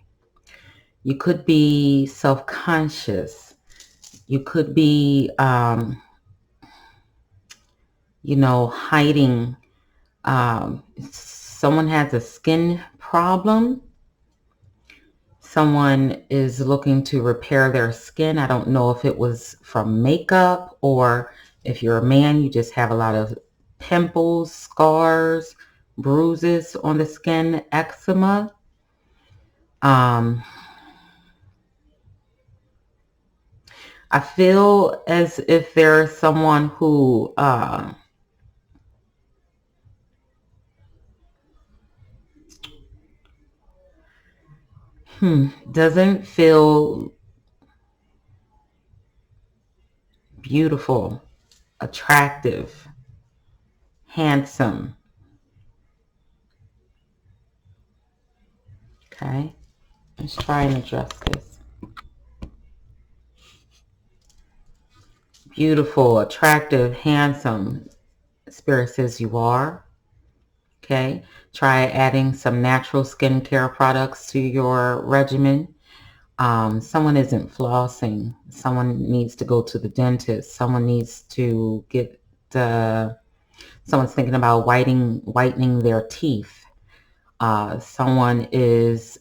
You could be self-conscious. You could be, you know, hiding. Someone has a skin problem. Someone is looking to repair their skin. I don't know if it was from makeup, or if you're a man, you just have a lot of pimples, scars, bruises on the skin, eczema. I feel as if there's someone who doesn't feel beautiful, attractive, handsome. Okay, let's try and address this. Beautiful, attractive, handsome. Spirit says you are. Okay, try adding some natural skincare products to your regimen. Someone isn't flossing. Someone needs to go to the dentist. Someone needs to get someone's thinking about whitening their teeth. Someone is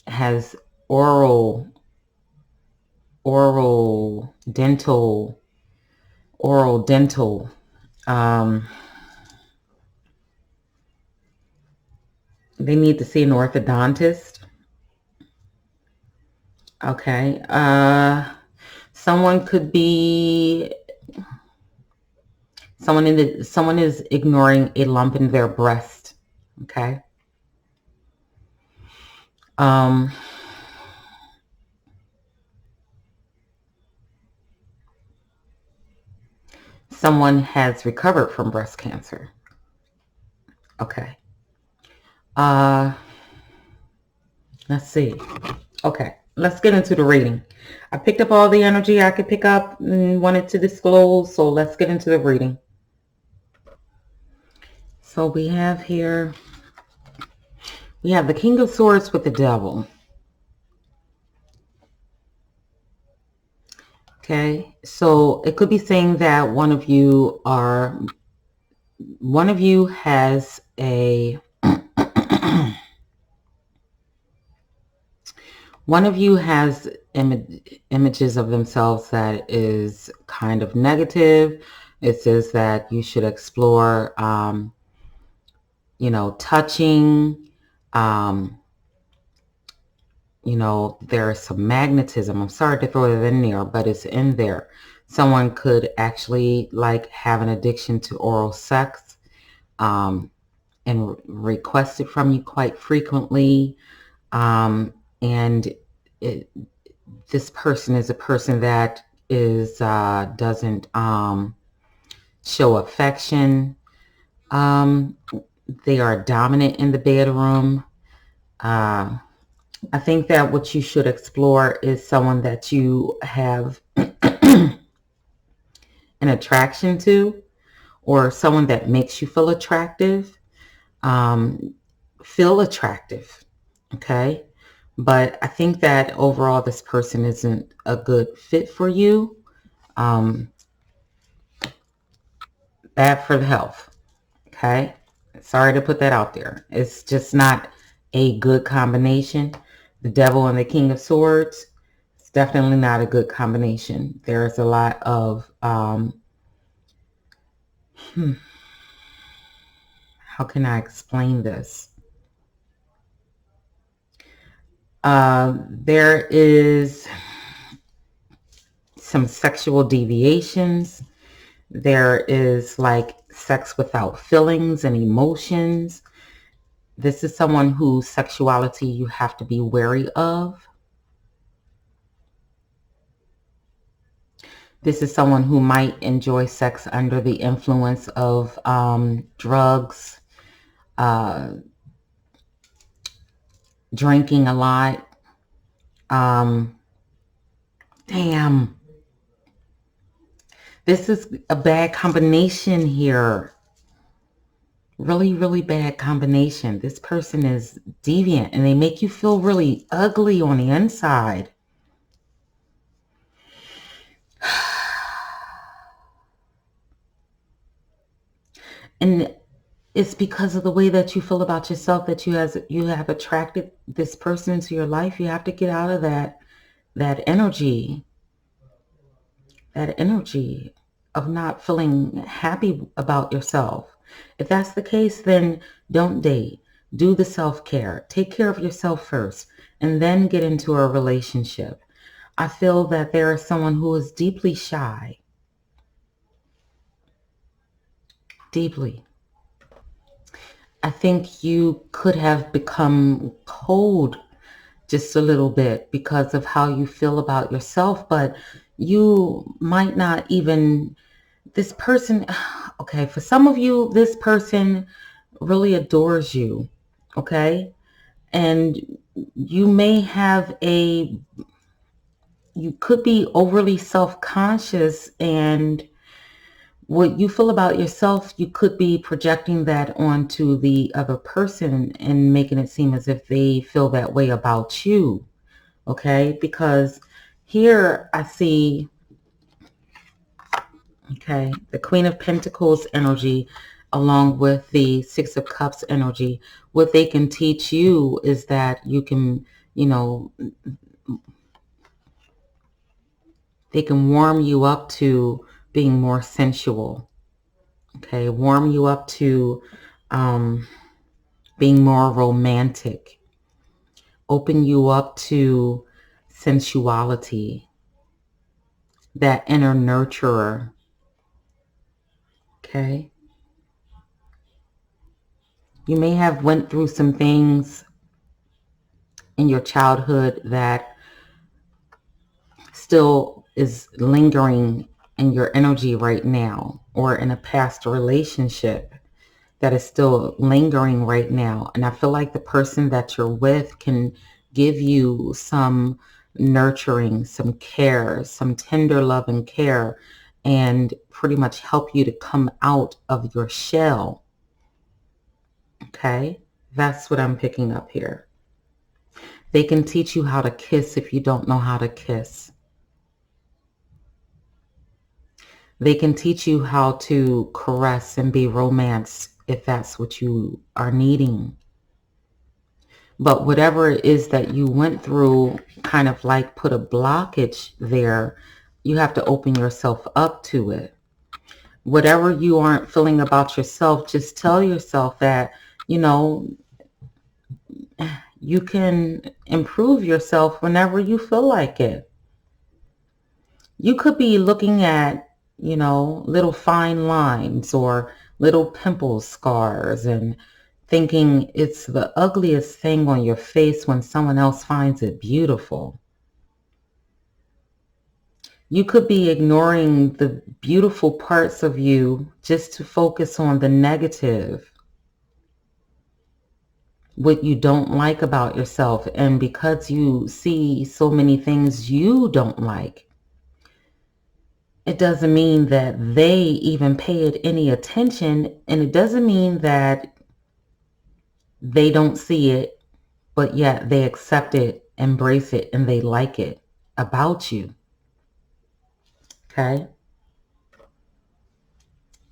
has oral dental. They need to see an orthodontist. Okay. Someone could be someone is ignoring a lump in their breast. Okay. Someone has recovered from breast cancer. Okay. Let's see. Okay, let's get into the reading. I picked up all the energy I could pick up and wanted to disclose, so let's get into the reading. So we have here, we have the King of Swords with the Devil. Okay, so it could be saying that one of you has a one of you has images of themselves that is kind of negative. It says that you should explore, touching. Um, there's some magnetism. I'm sorry to throw it in there, but it's in there. Someone could actually like have an addiction to oral sex, and request it from you quite frequently. And this person is a person that doesn't show affection. They are dominant in the bedroom. I think that what you should explore is someone that you have an attraction to, or someone that makes you feel attractive. Okay? But I think that overall this person isn't a good fit for you. Bad for the health. Okay? Sorry to put that out there. It's just not a good combination. The Devil and the King of Swords, it's definitely not a good combination. There's a lot of, how can I explain this? There is some sexual deviations. There is like sex without feelings and emotions. This is someone whose sexuality you have to be wary of. This is someone who might enjoy sex under the influence of drugs, drinking a lot. Damn. This is a bad combination here. Really, really bad combination. This person is deviant and they make you feel really ugly on the inside. And it's because of the way that you feel about yourself that you have attracted this person into your life. You have to get out of that energy. That energy of not feeling happy about yourself. If that's the case, then don't date. Do the self-care. Take care of yourself first and then get into a relationship. I feel that there is someone who is deeply shy. Deeply. I think you could have become cold just a little bit because of how you feel about yourself, but you might not even, this person, okay, for some of you, this person really adores you, okay? And you could be overly self-conscious, and what you feel about yourself, you could be projecting that onto the other person and making it seem as if they feel that way about you, okay? Because here I see, okay, the Queen of Pentacles energy along with the Six of Cups energy. What they can teach you is that you can, they can warm you up to being more sensual, okay? Warm you up to being more romantic, open you up to sensuality, that inner nurturer, okay? You may have went through some things in your childhood that still is lingering in your energy right now, or in a past relationship that is still lingering right now. And I feel like the person that you're with can give you some nurturing, some care, some tender love and care, and pretty much help you to come out of your shell. Okay? That's what I'm picking up here. They can teach you how to kiss if you don't know how to kiss. They can teach you how to caress and be romance if that's what you are needing. But whatever it is that you went through kind of like put a blockage there, you have to open yourself up to it. Whatever you aren't feeling about yourself, just tell yourself that, you know, you can improve yourself whenever you feel like it. You could be looking at, little fine lines or little pimple scars and thinking it's the ugliest thing on your face when someone else finds it beautiful. You could be ignoring the beautiful parts of you just to focus on the negative, what you don't like about yourself. And because you see so many things you don't like, it doesn't mean that they even pay it any attention, and it doesn't mean that they don't see it, but yet they accept it, embrace it, and they like it about you. Okay?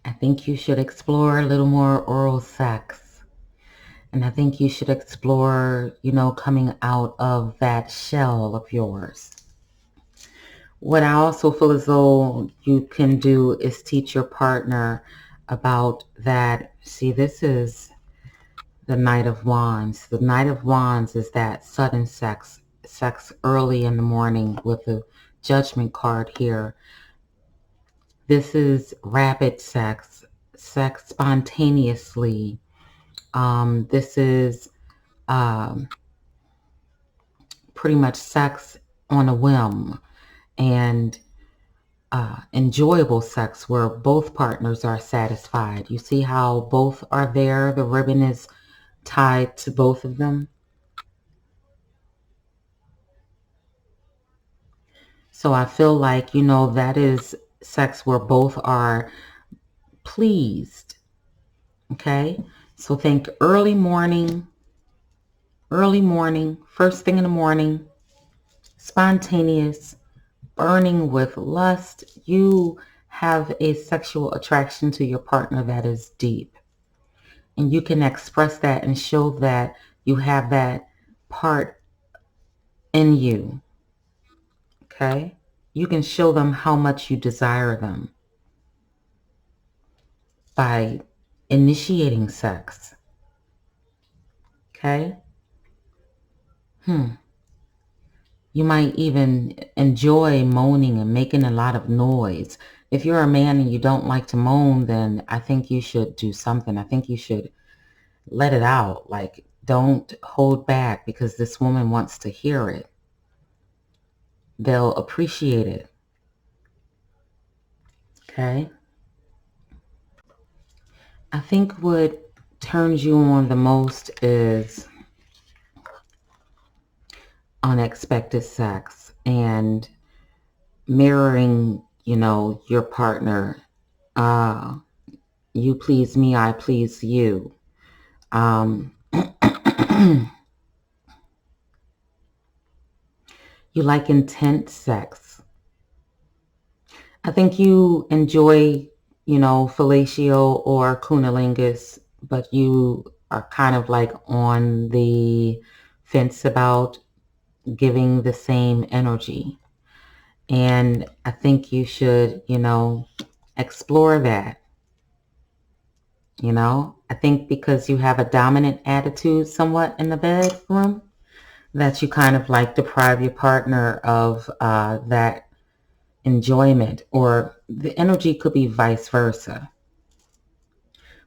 I think you should explore a little more oral sex. And I think you should explore, coming out of that shell of yours. What I also feel as though you can do is teach your partner about that. See, this is the Knight of Wands. The Knight of Wands is that sudden sex early in the morning with the Judgment card here. This is rapid sex spontaneously. This is pretty much sex on a whim, and enjoyable sex where both partners are satisfied. You see how both are there? The ribbon is tied to both of them. So I feel like, that is sex where both are pleased. Okay? So think early morning, first thing in the morning, spontaneous, burning with lust. You have a sexual attraction to your partner that is deep. And you can express that and show that you have that part in you. Okay? You can show them how much you desire them by initiating sex. Okay? You might even enjoy moaning and making a lot of noise. If you're a man and you don't like to moan, then I think you should do something. I think you should let it out. Like, don't hold back, because this woman wants to hear it. They'll appreciate it. Okay? I think what turns you on the most is unexpected sex and mirroring, your partner. You please me, I please you. You like intense sex. I think you enjoy, fellatio or cunnilingus, but you are kind of like on the fence about giving the same energy. And I think you should, explore that. I think because you have a dominant attitude somewhat in the bedroom, that you kind of like deprive your partner of that enjoyment, or the energy could be vice versa.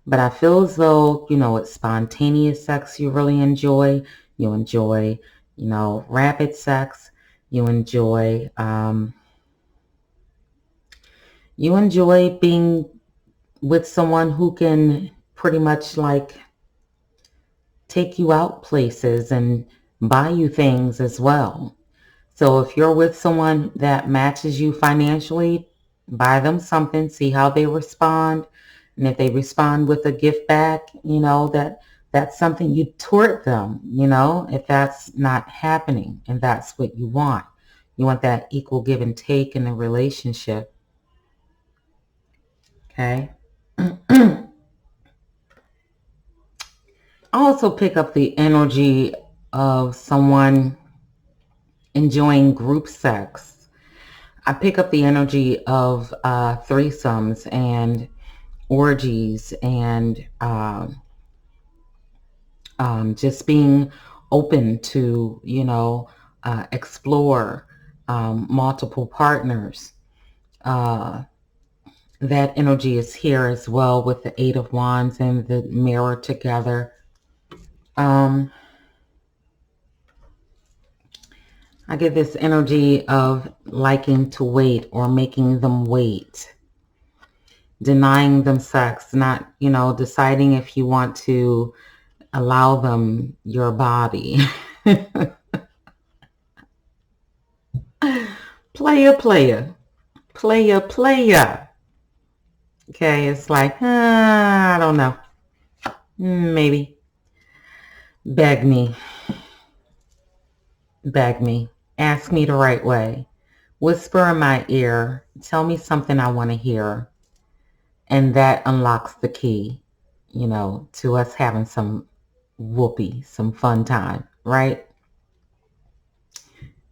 But I feel as though, it's spontaneous sex you really enjoy. You enjoy, rapid sex. You enjoy being with someone who can pretty much like take you out places and buy you things as well. So if you're with someone that matches you financially, buy them something, see how they respond. And if they respond with a gift back, that's something you toward them, if that's not happening and that's what you want. You want that equal give and take in the relationship. Okay. I also pick up the energy of someone enjoying group sex. I pick up the energy of threesomes and orgies and just being open to, explore multiple partners. Uh, that energy is here as well with the Eight of Wands and the mirror together. Um, I get this energy of liking to wait or making them wait, denying them sex, not, deciding if you want to allow them your body. Player, player, player, player. Okay, it's like, I don't know. Maybe. Beg me. Beg me. Ask me the right way. Whisper in my ear. Tell me something I want to hear. And that unlocks the key, to us having some whoopee, some fun time, right?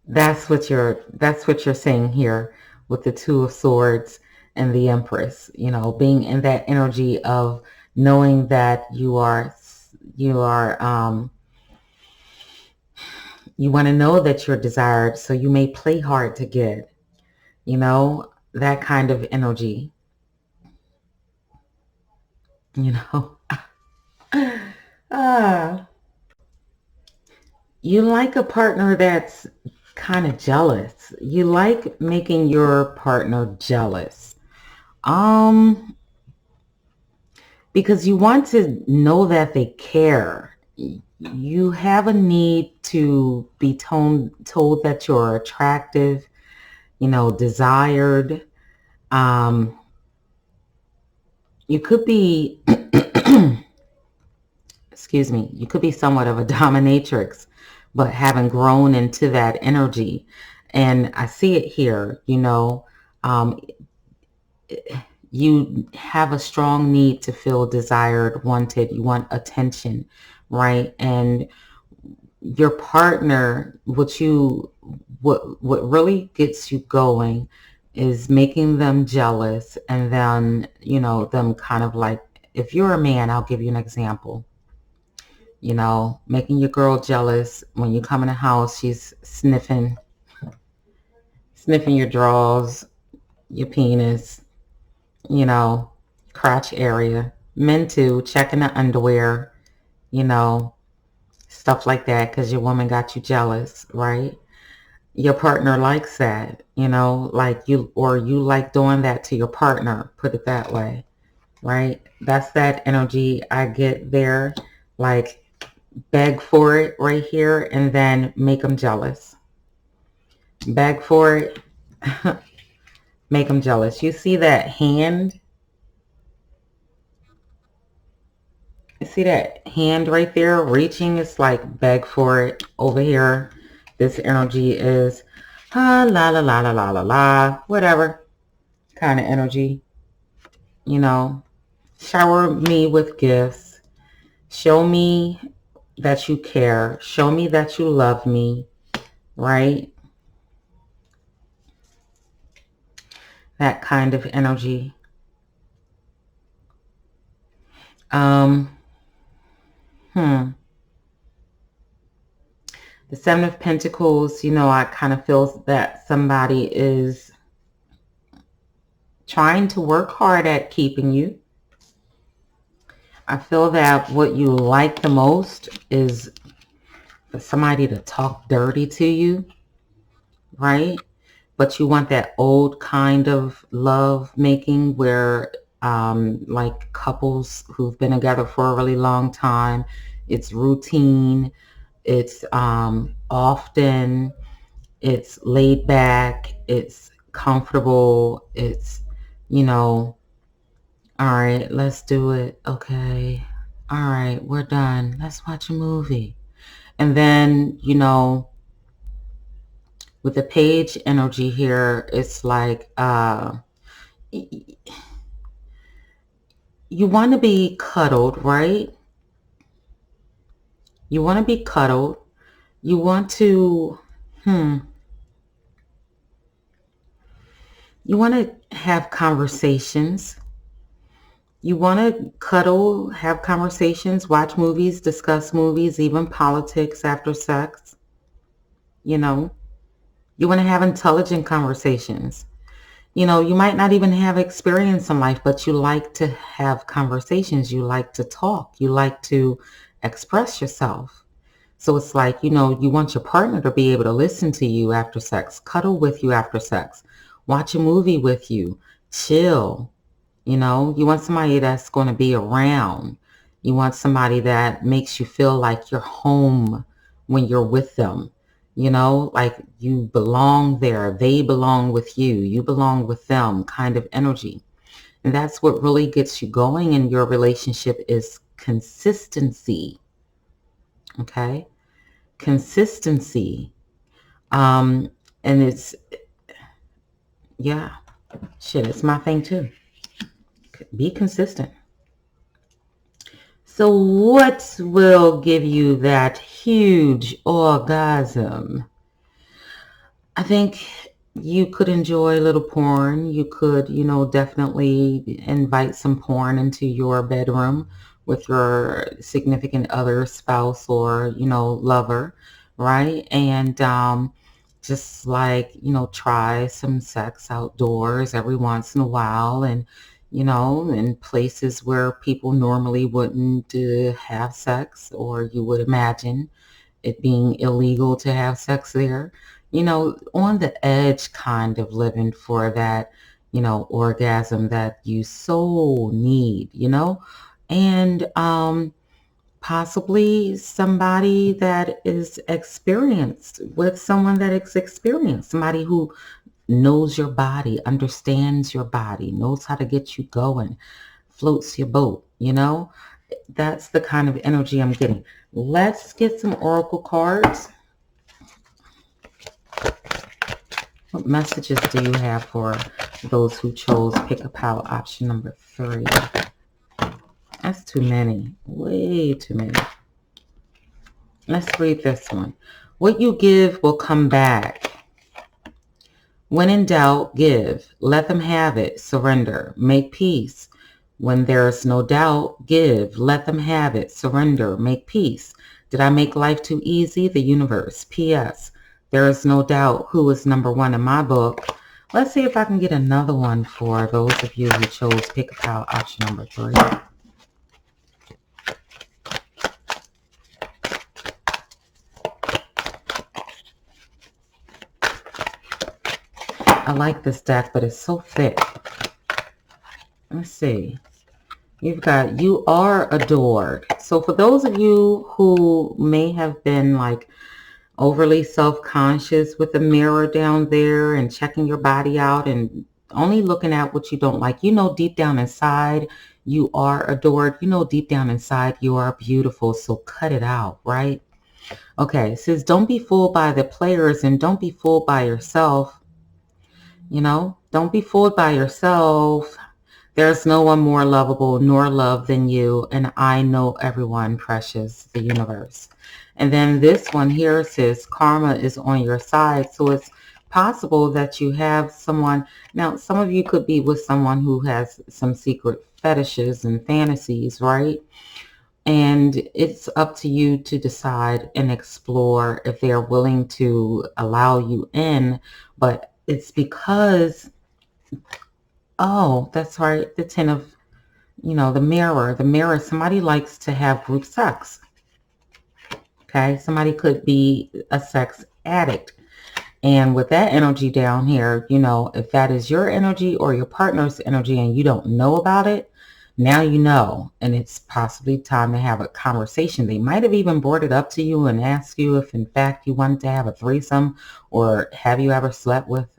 That's what you're saying here with the Two of Swords and the Empress, being in that energy of knowing that you want to know that you're desired, so you may play hard to get, that kind of energy, you know. Ah, you like a partner that's kind of jealous. You like making your partner jealous. Um, because you want to know that they care. You have a need to be told that you're attractive, desired. Um, you could be, excuse me, you could be somewhat of a dominatrix, but having grown into that energy. And I see it here, um, you have a strong need to feel desired, wanted. You want attention, right? And your partner, what really gets you going is making them jealous, and then, them kind of like, if you're a man, I'll give you an example. Making your girl jealous when you come in the house, she's sniffing your drawers, your penis, you know, crotch area. Men too, checking the underwear, you know, stuff like that, because your woman got you jealous, right? Your partner likes that, like you like doing that to your partner, put it that way, right? That's that energy I get there. Like, beg for it right here and then make them jealous. Beg for it, make them jealous. You see that hand? You see that hand right there reaching? It's like beg for it. Over here, this energy is la la la la la la la, whatever kind of energy. Shower me with gifts. Show me that you care. Show me that you love me, right? That kind of energy. Um, hmm. The Seven of Pentacles, I kind of feel that somebody is trying to work hard at keeping you. I feel that what you like the most is for somebody to talk dirty to you, right? But you want that old kind of love making where, like couples who've been together for a really long time, it's routine, it's often, it's laid back, it's comfortable, it's, all right, let's do it. Okay. All right, we're done. Let's watch a movie. And then, with the page energy here, it's like, You want to be cuddled, right? You want to be cuddled. You want to, hmm, you want to have conversations. You want to cuddle, have conversations, watch movies, discuss movies, even politics after sex. You know, you want to have intelligent conversations. You might not even have experience in life, but you like to have conversations. You like to talk. You like to express yourself. So it's like, you want your partner to be able to listen to you after sex, cuddle with you after sex, watch a movie with you, chill. You want somebody that's going to be around. You want somebody that makes you feel like you're home when you're with them. Like you belong there. They belong with you. You belong with them kind of energy. And that's what really gets you going in your relationship is consistency. Okay? Consistency. Um, and yeah, shit, it's my thing too. Be consistent. So what will give you that huge orgasm? I think you could enjoy a little porn. You could, definitely invite some porn into your bedroom with your significant other, spouse, or, lover, right? And just like, try some sex outdoors every once in a while, and in places where people normally wouldn't have sex, or you would imagine it being illegal to have sex there. On the edge kind of living for that, orgasm that you so need, and possibly somebody that is experienced with someone that is experienced, somebody who knows your body, understands your body, knows how to get you going, floats your boat, That's the kind of energy I'm getting. Let's get some oracle cards. What messages do you have for those who chose pick a pile option number 3? That's too many. Way too many. Let's read this one. What you give will come back. When in doubt, give. Let them have it. Surrender. Make peace. When there is no doubt, give. Let them have it. Surrender. Make peace. Did I make life too easy? The universe. P.S. There is no doubt who is number 1 in my book. Let's see if I can get another one for those of you who chose pick a pile option number 3. I like this deck, but it's so thick. Let's see. You've got you are adored. So for those of you who may have been like overly self-conscious with the mirror down there and checking your body out and only looking at what you don't like, deep down inside you are adored. Deep down inside you are beautiful. So cut it out, right? Okay, it says don't be fooled by the players and don't be fooled by yourself. Don't be fooled by yourself. There's no one more lovable nor loved than you, and I know everyone, precious, the universe. And then this one here says karma is on your side. So it's possible that you have someone. Now, some of you could be with someone who has some secret fetishes and fantasies, right? And it's up to you to decide and explore if they're willing to allow you in. But it's because, oh, that's right, the 10 of, the mirror, somebody likes to have group sex. Okay, somebody could be a sex addict. And with that energy down here, if that is your energy or your partner's energy and you don't know about it, now you know. And it's possibly time to have a conversation. They might have even brought it up to you and asked you if in fact you wanted to have a threesome, or have you ever slept with,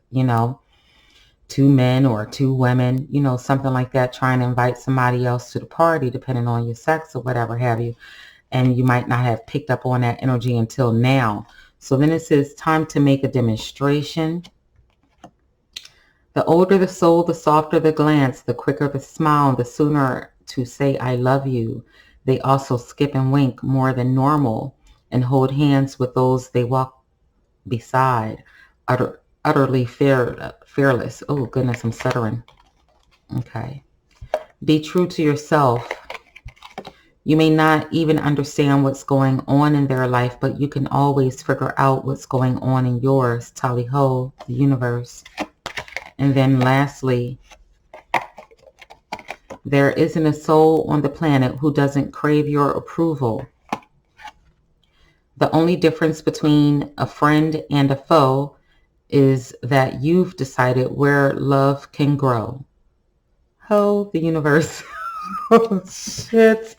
2 men or 2 women, something like that, trying to invite somebody else to the party, depending on your sex or whatever have you. And you might not have picked up on that energy until now. So then it says time to make a demonstration. The older the soul, the softer the glance, the quicker the smile, the sooner to say I love you. They also skip and wink more than normal and hold hands with those they walk beside. Utterly fearless. Oh, goodness, I'm stuttering. Okay. Be true to yourself. You may not even understand what's going on in their life, but you can always figure out what's going on in yours. Tally ho, the universe. And then lastly, there isn't a soul on the planet who doesn't crave your approval. The only difference between a friend and a foe is that you've decided where love can grow. Ho, the universe. Oh, shit.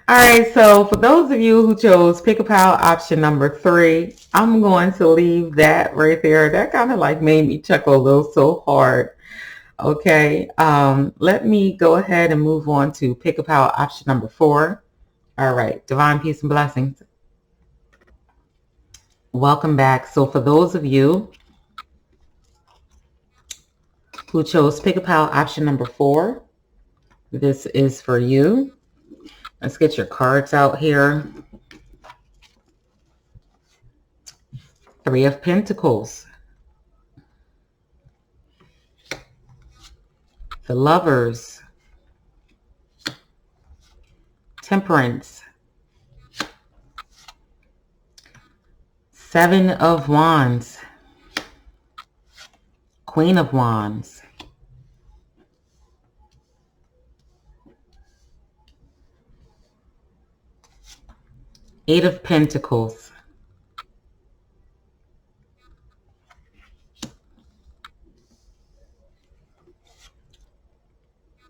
All right, so for those of you who chose Pick a Pal option number 3, I'm going to leave that right there. That kind of like made me chuckle a little so hard. Okay, let me go ahead and move on to Pick a Pal option number 4. All right, divine peace and blessings. Welcome back. So for those of you who chose Pick a Pal option number 4, this is for you. Let's get your cards out here. 3 of Pentacles. The Lovers. Temperance. 7 of Wands. Queen of Wands. Eight of Pentacles.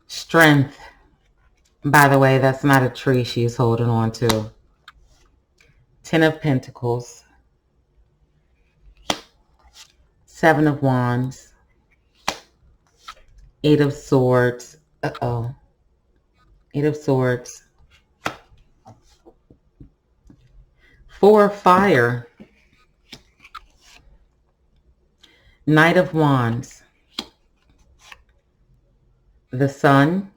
Strength. By the way, that's not a tree she's holding on to. 10 of Pentacles. 7 of Wands. 8 of Swords. 8 of Swords. 4 of Fire. Knight of Wands. The Sun.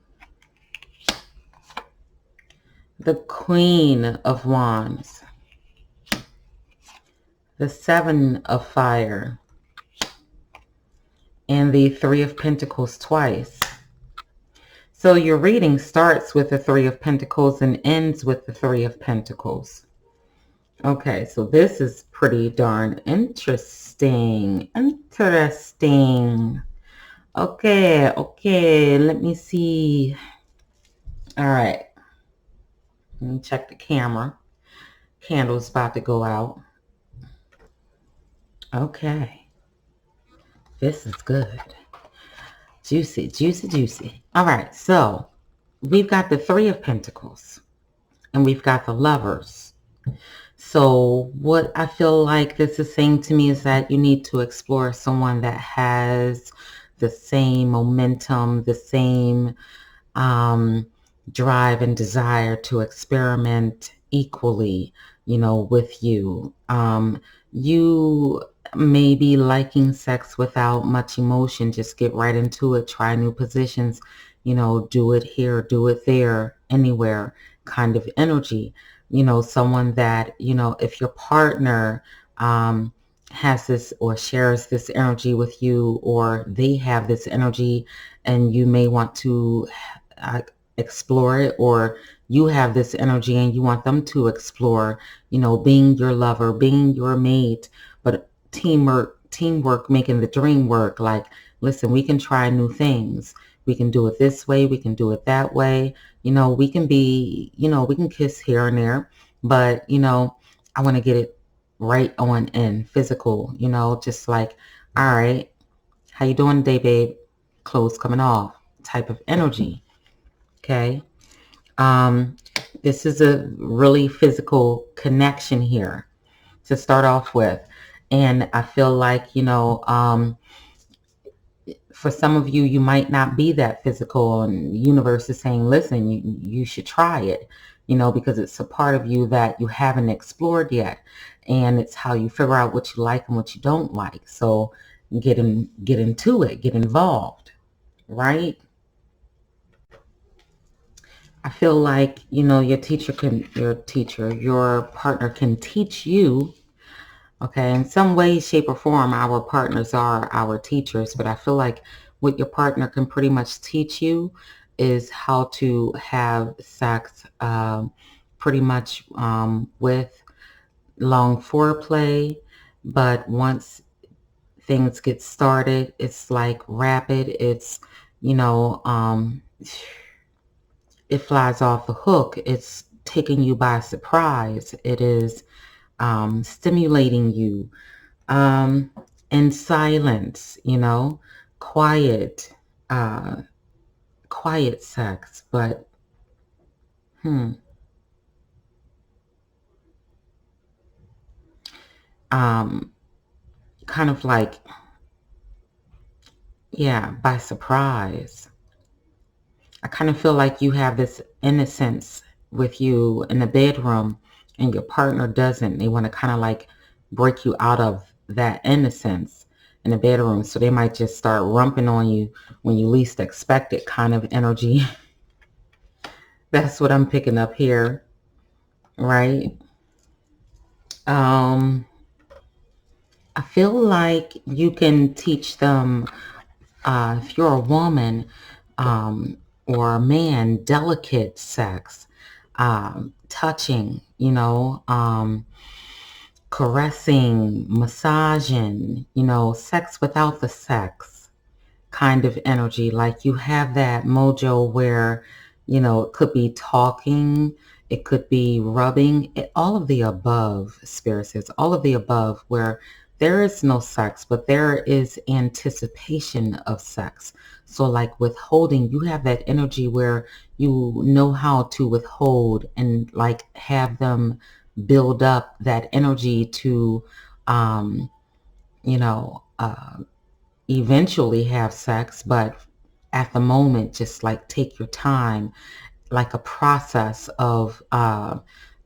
The Queen of Wands. The 7 of Fire. And the 3 of Pentacles twice. So your reading starts with the 3 of Pentacles and ends with the 3 of Pentacles. Okay, so this is pretty darn interesting. Okay, let me see. All right. Let me check the camera. Candle's about to go out. Okay. This is good. Juicy, juicy, juicy. All right, so we've got the 3 of Pentacles and we've got the Lovers. So what I feel like this is saying to me is that you need to explore someone that has the same momentum, the same drive and desire to experiment equally, with you. You may be liking sex without much emotion. Just get right into it. Try new positions, do it here, do it there, anywhere kind of energy. Someone that, if your partner has this or shares this energy with you, or they have this energy and you may want to explore it, or you have this energy and you want them to explore, being your lover, being your mate, but teamwork, making the dream work. Like, listen, we can try new things. We can do it this way. We can do it that way. We can be, we can kiss here and there, but, I want to get it right on in physical, just like, all right, how you doing today, babe? Clothes coming off type of energy. Okay. This is a really physical connection here to start off with. And I feel like, for some of you, you might not be that physical, and the universe is saying, listen, you should try it, because it's a part of you that you haven't explored yet. And it's how you figure out what you like and what you don't like. So, get into it, get involved, right? I feel like, your partner can teach you. Okay, in some way, shape, or form, our partners are our teachers, but I feel like what your partner can pretty much teach you is how to have sex, pretty much with long foreplay, but once things get started, it's like rapid. It's, you know, it flies off the hook. It's taking you by surprise. It is stimulating you in silence, quiet, uh, quiet sex, but um, kind of like, yeah, by surprise. I kind of feel like you have this innocence with you in the bedroom and your partner doesn't. They want to kind of like break you out of that innocence in the bedroom. So they might just start rumping on you when you least expect it, kind of energy. That's what I'm picking up here, right? I feel like you can teach them, if you're a woman or a man, delicate sex, touching, caressing, massaging, sex without the sex kind of energy. Like you have that mojo where, it could be talking, it could be rubbing, all of the above, Spirit says, all of the above, where there is no sex, but there is anticipation of sex. So like withholding, you have that energy where you know how to withhold and like have them build up that energy to, um, you know, uh, eventually have sex, but at the moment, just like take your time, like a process of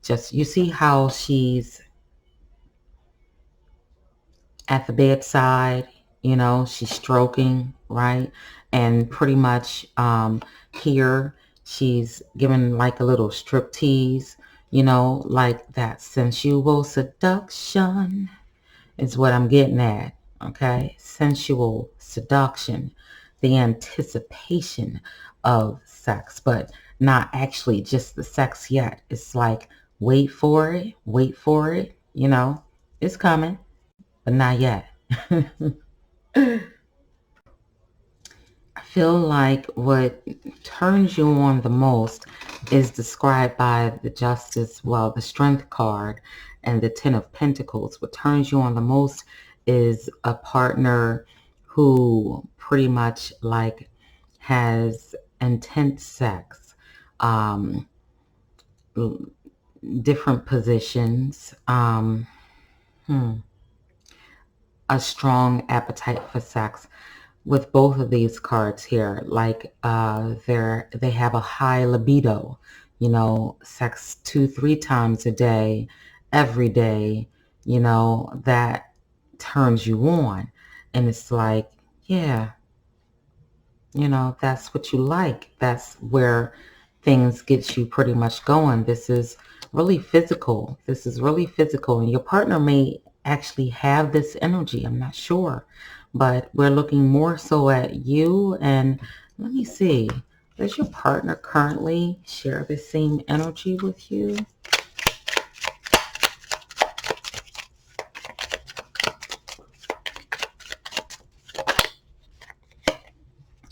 just, you see how she's at the bedside, she's stroking, right? And pretty much here, she's giving like a little strip tease, like that sensual seduction is what I'm getting at. Okay, sensual seduction, the anticipation of sex, but not actually just the sex yet. It's like, wait for it, it's coming, but not yet. I feel like what turns you on the most is described by the Strength card and the Ten of Pentacles. What turns you on the most is a partner who pretty much like has intense sex, um, different positions, a strong appetite for sex. With both of these cards here, like they have a high libido, sex 2-3 times a day, every day, that turns you on. And it's like, yeah, that's what you like. That's where things get you pretty much going. This is really physical. This is really physical. And your partner may actually have this energy. I'm not sure. But we're looking more so at you. And let me see. Does your partner currently share the same energy with you?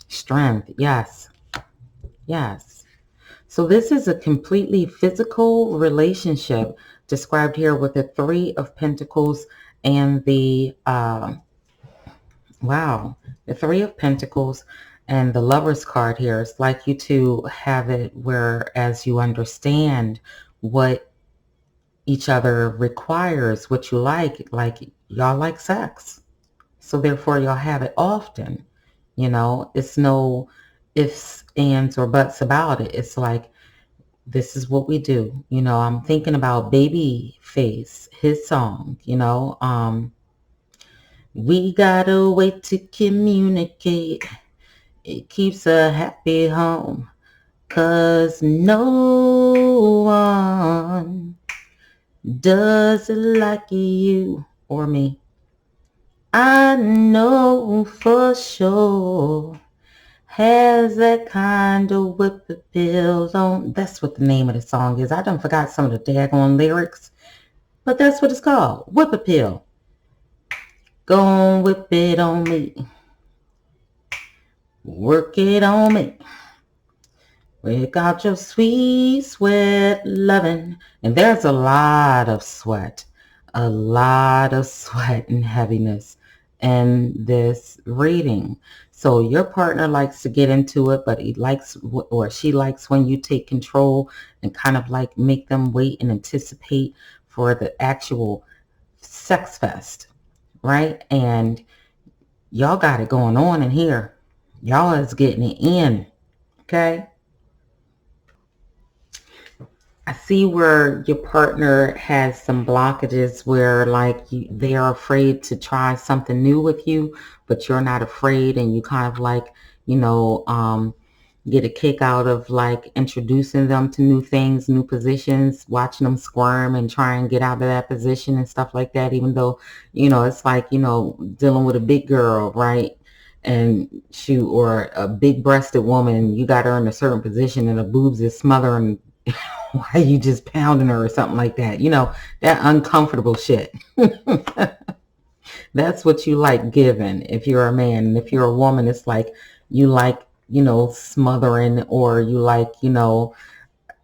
Strength. Yes. Yes. So this is a completely physical relationship described here with the Three of Pentacles and the, the Three of Pentacles and the Lover's card here. It's like you two have it whereas you understand what each other requires, what you like y'all like sex. So therefore y'all have it often. It's no ifs, ands, or buts about it. It's like, this is what we do. I'm thinking about Babyface, his song, We got a way to communicate. It keeps a happy home. 'Cause no one does it like you or me. I know for sure. Has that kind of whip appeal on. That's what the name of the song is. I done forgot some of the daggone lyrics, but that's what it's called. Whip appeal. Go on, whip it on me. Work it on me. Work out your sweet sweat loving. And there's a lot of sweat and heaviness in this reading. So your partner likes to get into it, but he likes, or she likes, when you take control and kind of like make them wait and anticipate for the actual sex fest, right? And y'all got it going on in here. Y'all is getting it in, okay? I see where your partner has some blockages where like they are afraid to try something new with you, but you're not afraid, and you kind of like, get a kick out of like introducing them to new things, new positions, watching them squirm and try and get out of that position and stuff like that, even though, it's like, dealing with a big girl, right? And or a big breasted woman, you got her in a certain position and the boobs is smothering why you just pounding her or something like that. That uncomfortable shit. That's what you like giving if you're a man. And if you're a woman, it's like you like, smothering, or you like,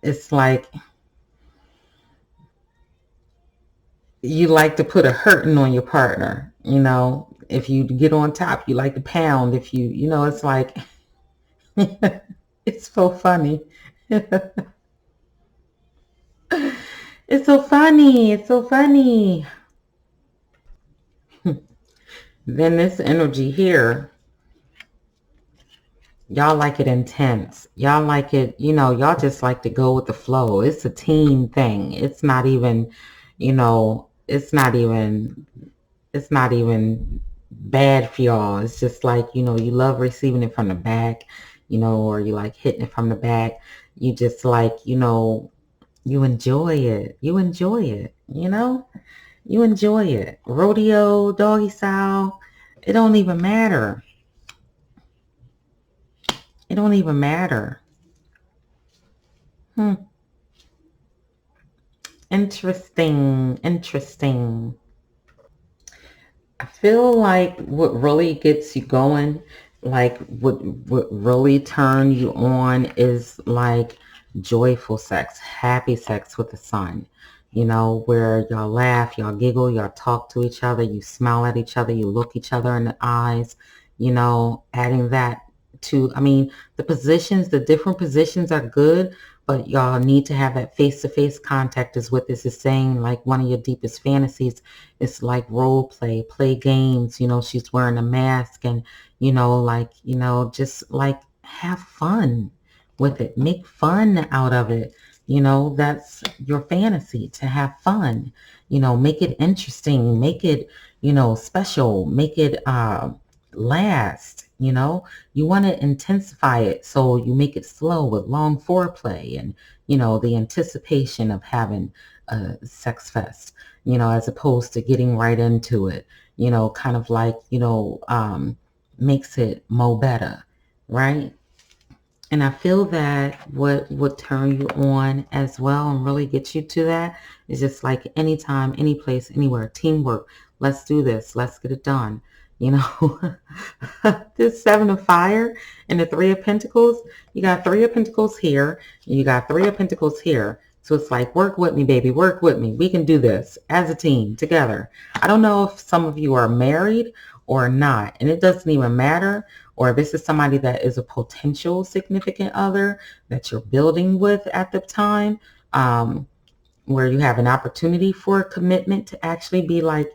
it's like you like to put a hurting on your partner. If you get on top, you like to pound. If it's like, it's so funny. It's so funny. It's so funny. Then this energy here, y'all like it intense. Y'all like it, y'all just like to go with the flow. It's a team thing. It's not even, it's not even bad for y'all. It's just like, you love receiving it from the back, or you like hitting it from the back. You just like, you enjoy it. You enjoy it, You enjoy it. Rodeo, doggy style, it don't even matter. It don't even matter. Interesting. I feel like what really gets you going, like what really turn you on is like joyful sex, happy sex with the sun. Where y'all laugh, y'all giggle, y'all talk to each other, you smile at each other, you look each other in the eyes, adding that to, the different positions are good, but y'all need to have that face-to-face contact is what this is saying. Like one of your deepest fantasies is like role play games. She's wearing a mask and, just like have fun with it. Make fun out of it. That's your fantasy, to have fun. Make it interesting. Make it, special. Make it last. You want to intensify it, so you make it slow with long foreplay and, the anticipation of having a sex fest, as opposed to getting right into it, kind of like, makes it more better, right? And I feel that what would turn you on as well and really get you to that is just like anytime, any place, anywhere, teamwork. Let's do this. Let's get it done. This Seven of Fire and the Three of Pentacles, you got Three of Pentacles here, and you got Three of Pentacles here. So it's like, work with me, baby, work with me. We can do this as a team together. I don't know if some of you are married or not, and it doesn't even matter, or this is somebody that is a potential significant other that you're building with at the time, where you have an opportunity for a commitment to actually be like,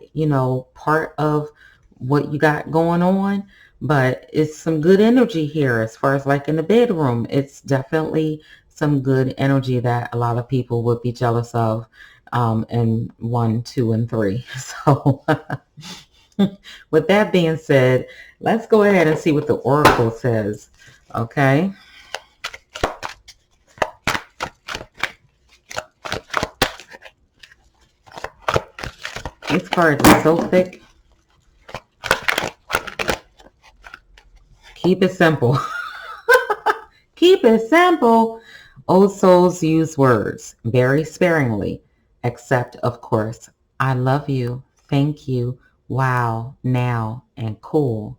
part of what you got going on. But it's some good energy here as far as like in the bedroom. It's definitely some good energy that a lot of people would be jealous of in 1, 2, and 3. So With that being said, let's go ahead and see what the Oracle says. Okay. These cards are so thick. Keep it simple. Keep it simple. Old souls use words very sparingly, except, of course, I love you, thank you, wow, now, and cool.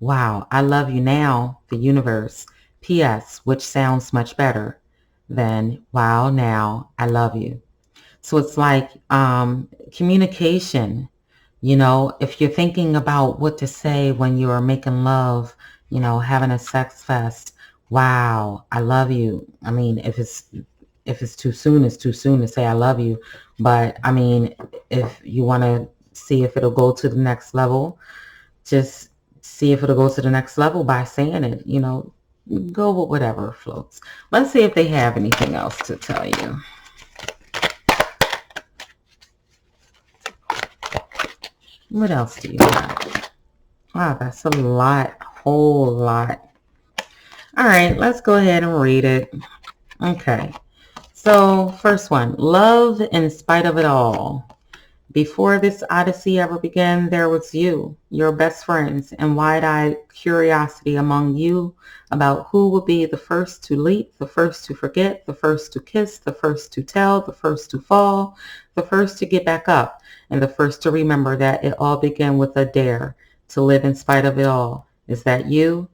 Wow, I love you now, the universe. P.S., which sounds much better than wow, now, I love you. So it's like communication. You know, if you're thinking about what to say when you're making love, you know, having a sex fest, wow, I love you. I mean, if it's too soon, it's too soon to say I love you. But I mean, if you want to see if it'll go to the next level, just see if it'll go to the next level by saying it, you know, go with whatever floats. Let's see if they have anything else to tell you. What else do you have? Wow, that's a lot, a whole lot. All right, let's go ahead and read it. Okay, so first one, love in spite of it all. Before this odyssey ever began, there was you, your best friends, and wide-eyed curiosity among you about who would be the first to leap, the first to forget, the first to kiss, the first to tell, the first to fall, the first to get back up, and the first to remember that it all began with a dare to live in spite of it all. Is that you?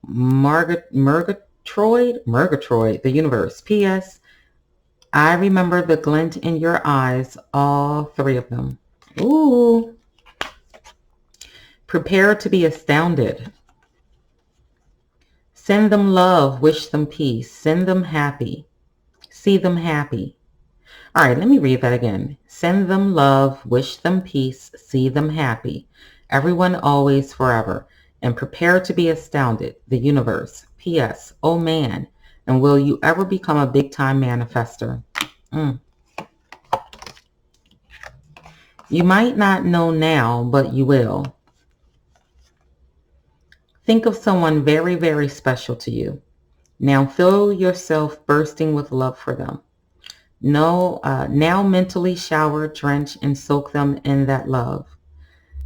Murgatroyd, the universe. P.S. I remember the glint in your eyes, all three of them. Ooh. Prepare to be astounded. Send them love, wish them peace, send them happy, see them happy. All right, let me read that again. Send them love, wish them peace, see them happy. Everyone, always, forever. And prepare to be astounded, the universe. P.S. Oh man, and will you ever become a big-time manifester? You might not know now, but you will. Think of someone very, very special to you. Now feel yourself bursting with love for them. Now mentally shower, drench, and soak them in that love.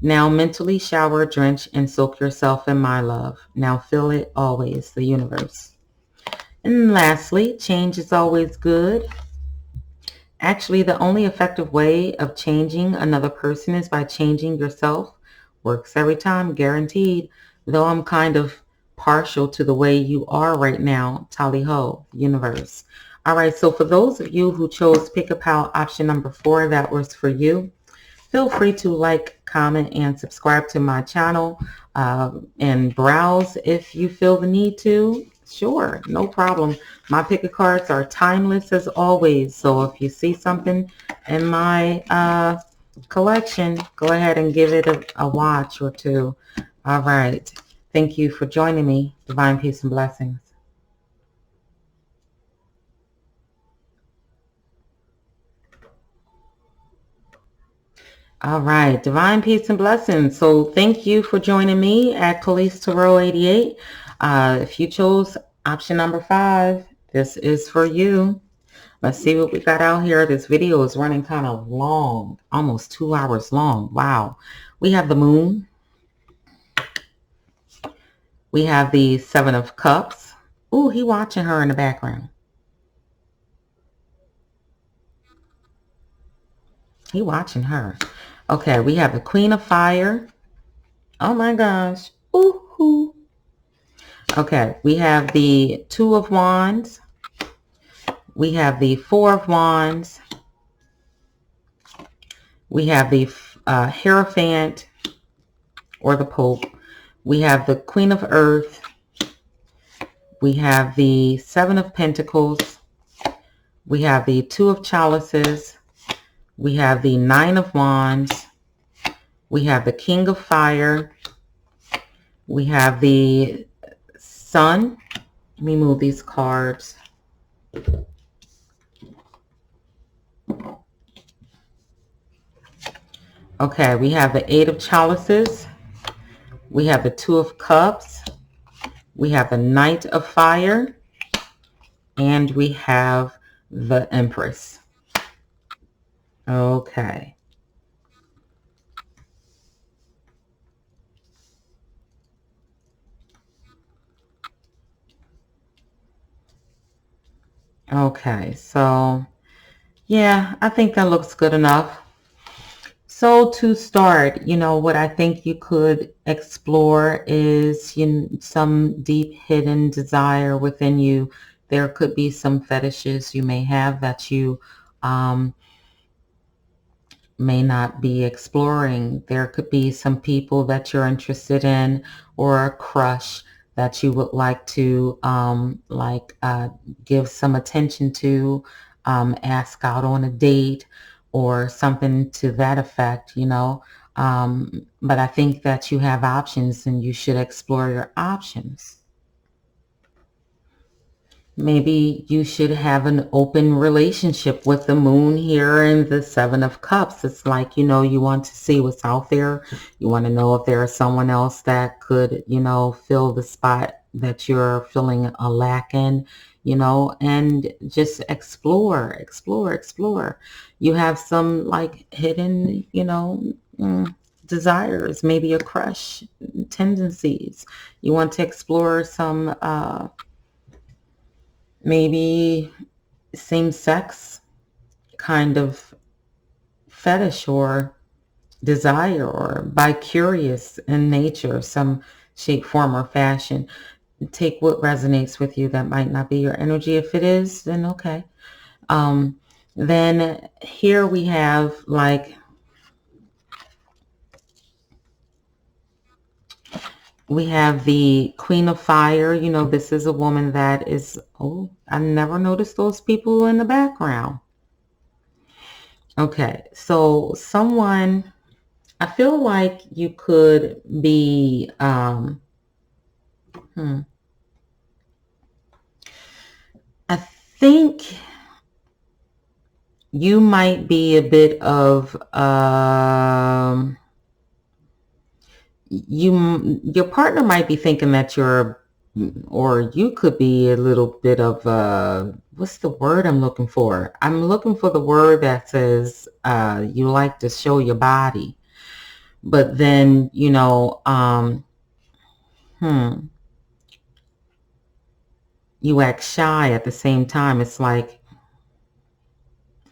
Now mentally shower, drench, and soak yourself in my love. Now feel it always, the universe. And lastly, change is always good. Actually, the only effective way of changing another person is by changing yourself. Works every time, guaranteed. Though I'm kind of partial to the way you are right now, tally ho, universe. All right, so for those of you who chose Pick a Pal option number 4, that was for you. Feel free to like, comment, and subscribe to my channel and browse if you feel the need to. Sure, no problem. My pick a cards are timeless as always. So if you see something in my collection, go ahead and give it a watch or two. All right. Thank you for joining me. Divine peace and blessings. All right, divine peace and blessings. So thank you for joining me at Collease88. If you chose option number 5, this is for you. Let's see what we got out here. This video is running kind of long, almost 2 hours long. Wow. We have the moon. We have the 7 of cups. Ooh, he watching her in the background. He watching her. Okay, we have the Queen of Fire. Oh my gosh. Ooh. Okay, we have the 2 of Wands. We have the 4 of Wands. We have the Hierophant or the Pope. We have the Queen of Earth. We have the 7 of Pentacles. We have the 2 of Chalices. We have the 9 of Wands. We have the King of Fire. We have the Sun. Let me move these cards. Okay, we have the Eight of Chalices. We have the Two of Cups. We have the Knight of Fire. And we have the Empress. Okay. Okay, so yeah, I think that looks good enough. So to start, what I think you could explore is some deep hidden desire within you. There could be some fetishes you may have that you um, may not be exploring. There could be some people that you're interested in, or a crush that you would like to give some attention to, ask out on a date or something to that effect. But I think that you have options and you should explore your options. Maybe you should have an open relationship with the moon here and the Seven of Cups. It's like, you want to see what's out there. You want to know if there is someone else that could, fill the spot that you're feeling a lack in, and just explore. You have some like hidden, desires, maybe a crush tendencies. You want to explore some, maybe same sex kind of fetish or desire, or bi-curious in nature, some shape, form, or fashion. Take what resonates with you. That might not be your energy. If it is, then okay. Um, then here we have the Queen of Fire. This is a woman that is, oh, I never noticed those people in the background. Okay, so someone, I feel like you could be, I think you might be a bit of, your partner might be thinking that or you could be a little bit of, what's the word I'm looking for? I'm looking for the word that says, you like to show your body, but then, you act shy at the same time. It's like,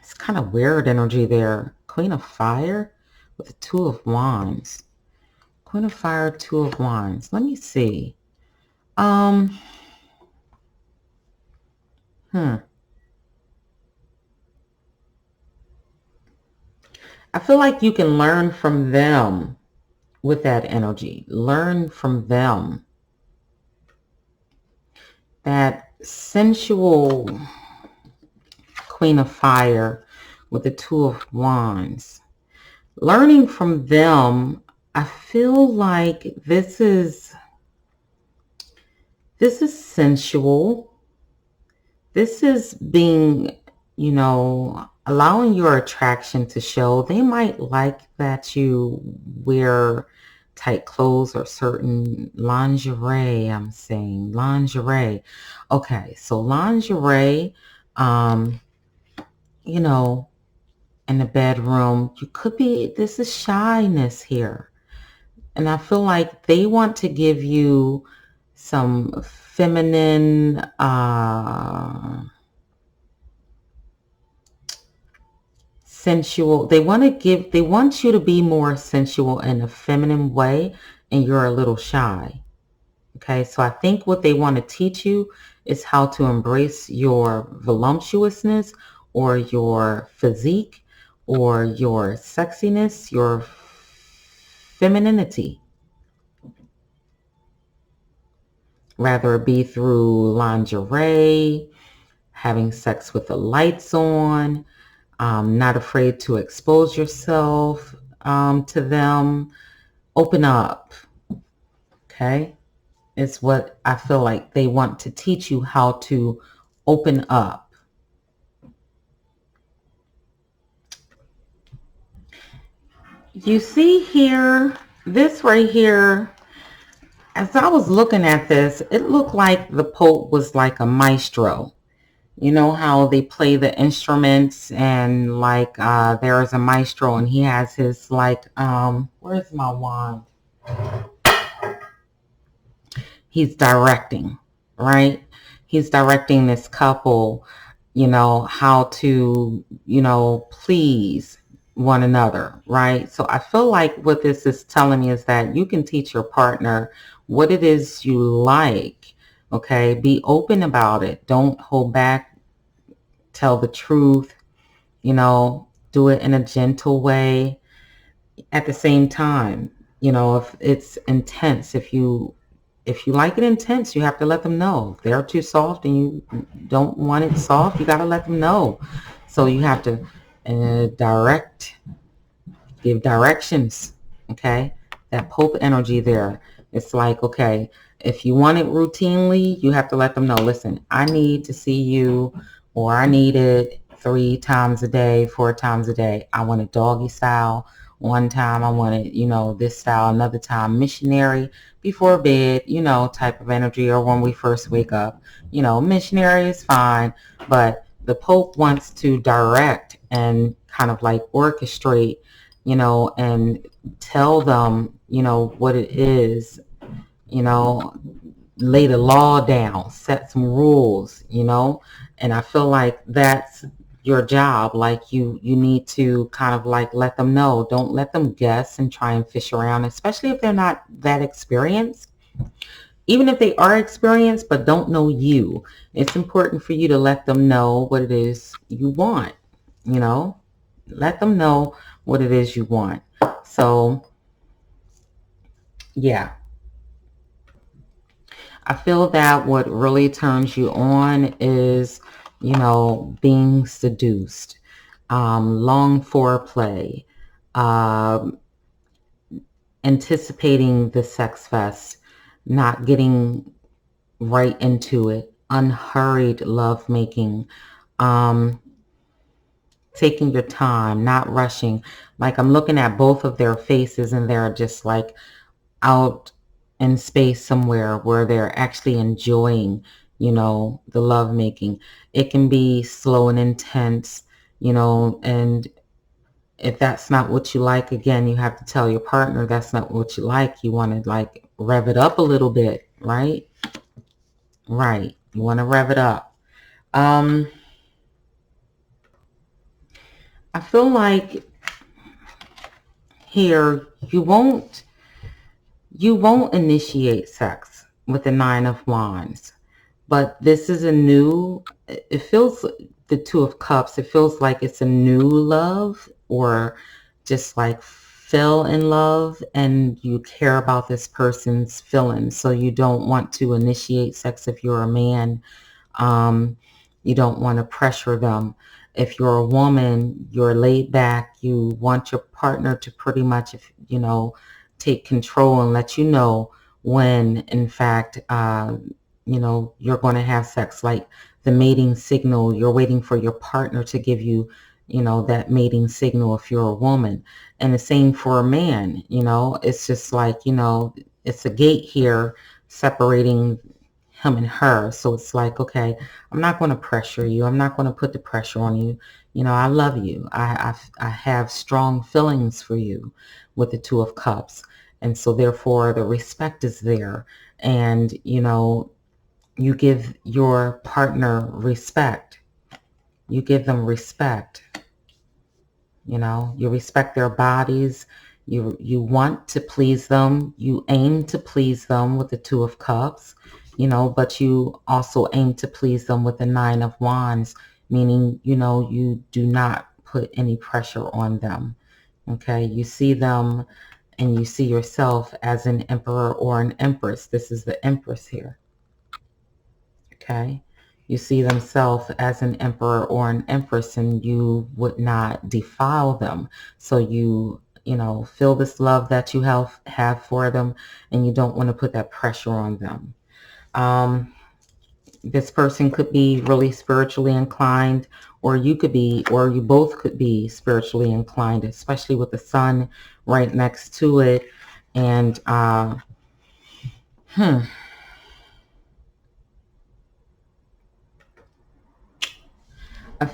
it's kind of weird energy there. Queen of Fire with the Two of Wands. Queen of Fire, Two of Wands. Let me see. Um, hmm. I feel like you can learn from them with that energy. Learn from them. That sensual Queen of Fire with the Two of Wands. Learning from them, I feel like this is sensual. This is being, allowing your attraction to show. They might like that you wear tight clothes or certain lingerie. I'm saying lingerie. Okay, so lingerie, um, you know, in the bedroom, you could be, this is shyness here. And I feel like they want to give you some feminine, sensual. They want you to be more sensual in a feminine way, and you're a little shy. Okay, so I think what they want to teach you is how to embrace your voluptuousness or your physique or your sexiness, your femininity, rather it be through lingerie, having sex with the lights on, not afraid to expose yourself to them. Open up, okay? It's what I feel like they want to teach you, how to open up. You see here, this right here, as I was looking at this, it looked like the Pope was like a maestro. You know how they play the instruments and like there is a maestro and he has his like where's my wand? He's directing, right? He's directing this couple, how to, please one another, right? So I feel like what this is telling me is that you can teach your partner what it is you like, okay? Be open about it. Don't hold back. Tell the truth, do it in a gentle way. At the same time, if it's intense, if you like it intense, you have to let them know. If they're too soft and you don't want it soft, you got to let them know. So you have to give directions, okay? That Pope energy there. It's like, okay, if you want it routinely, you have to let them know, listen, I need to see you, or I need it 3 times a day, 4 times a day. I want it doggy style. One time I want it, this style. Another time missionary before bed, type of energy, or when we first wake up. Missionary is fine, but the Pope wants to direct and kind of like orchestrate, and tell them, what it is, you know, lay the law down, set some rules, and I feel like that's your job. Like you need to kind of like let them know. Don't let them guess and try and fish around, especially if they're not that experienced. Even if they are experienced but don't know you, it's important for you to let them know what it is you want, you know? Let them know what it is you want. So, yeah, I feel that what really turns you on is, being seduced, long foreplay, um, anticipating the sex fest, not getting right into it, unhurried lovemaking, um, taking your time, not rushing. Like I'm looking at both of their faces and they're just like out in space somewhere where they're actually enjoying, the lovemaking. It can be slow and intense, and if that's not what you like, again, you have to tell your partner that's not what you like. You want to like rev it up a little bit, right? Right. You want to rev it up. Um, I feel like here you won't initiate sex with the Nine of Wands, but this is a new, it feels, the Two of Cups, it feels like it's a new love, or just like fell in love and you care about this person's feelings. So you don't want to initiate sex if you're a man. Um, you don't want to pressure them. If you're a woman, you're laid back. You want your partner to pretty much, take control and let you know when, in fact, you're going to have sex. Like the mating signal, you're waiting for your partner to give you, that mating signal if you're a woman. And the same for a man, it's just like, it's a gate here separating him and her. So it's like, okay, I'm not going to pressure you. I'm not going to put the pressure on you. I love you. I have strong feelings for you with the Two of Cups. And so therefore the respect is there. And, you give your partner respect. You give them respect. You respect their bodies. You want to please them. You aim to please them with the Two of Cups, but you also aim to please them with the Nine of Wands, meaning, you do not put any pressure on them. Okay, you see them and you see yourself as an emperor or an empress. This is the Empress here. Okay, you see themselves as an emperor or an empress, and you would not defile them. So you feel this love that you have for them, and you don't want to put that pressure on them. Um, This person could be really spiritually inclined, or you could be, or you both could be spiritually inclined, especially with the sun right next to it. And I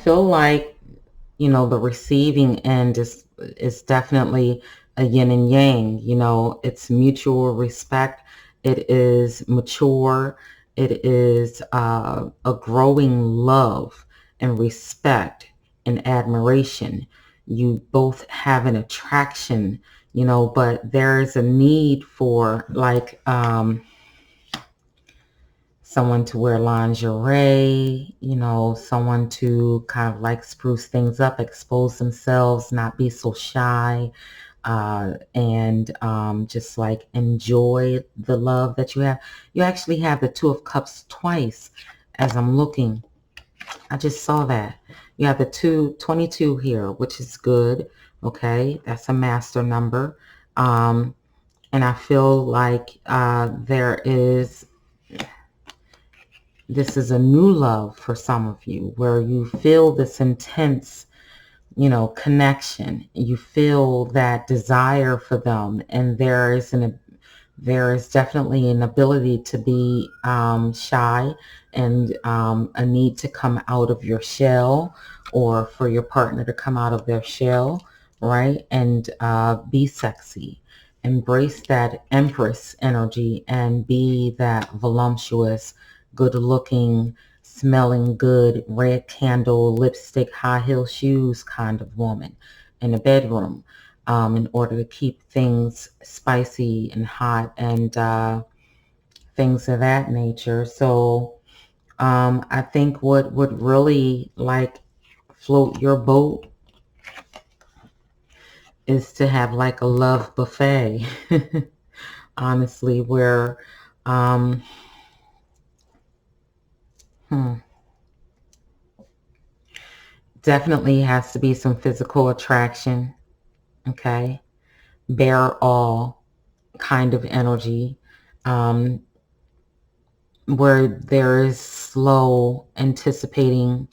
feel like, you know, the receiving end is definitely a yin and yang. You know, it's mutual respect. It is mature. It is a growing love and respect and admiration. You both have an attraction, you know, but there is a need for like someone to wear lingerie, you know, someone to kind of like spruce things up, expose themselves, not be so shy, and just like enjoy the love that you have. You actually have the Two of Cups twice as I'm looking. I just saw that. You have the 22 here, which is good. Okay, that's a master number. And I feel like this is a new love for some of you, where you feel this intense, you know, connection. You feel that desire for them, and there is definitely an ability to be shy, and a need to come out of your shell, or for your partner to come out of their shell, right? And be sexy. Embrace that Empress energy and be that voluptuous, good looking, smelling good, red candle, lipstick, high heel shoes kind of woman in a bedroom, in order to keep things spicy and hot, and things of that nature. So I think what would really like float your boat is to have like a love buffet, honestly, where um, definitely has to be some physical attraction, okay? Bear all kind of energy, where there is slow anticipating,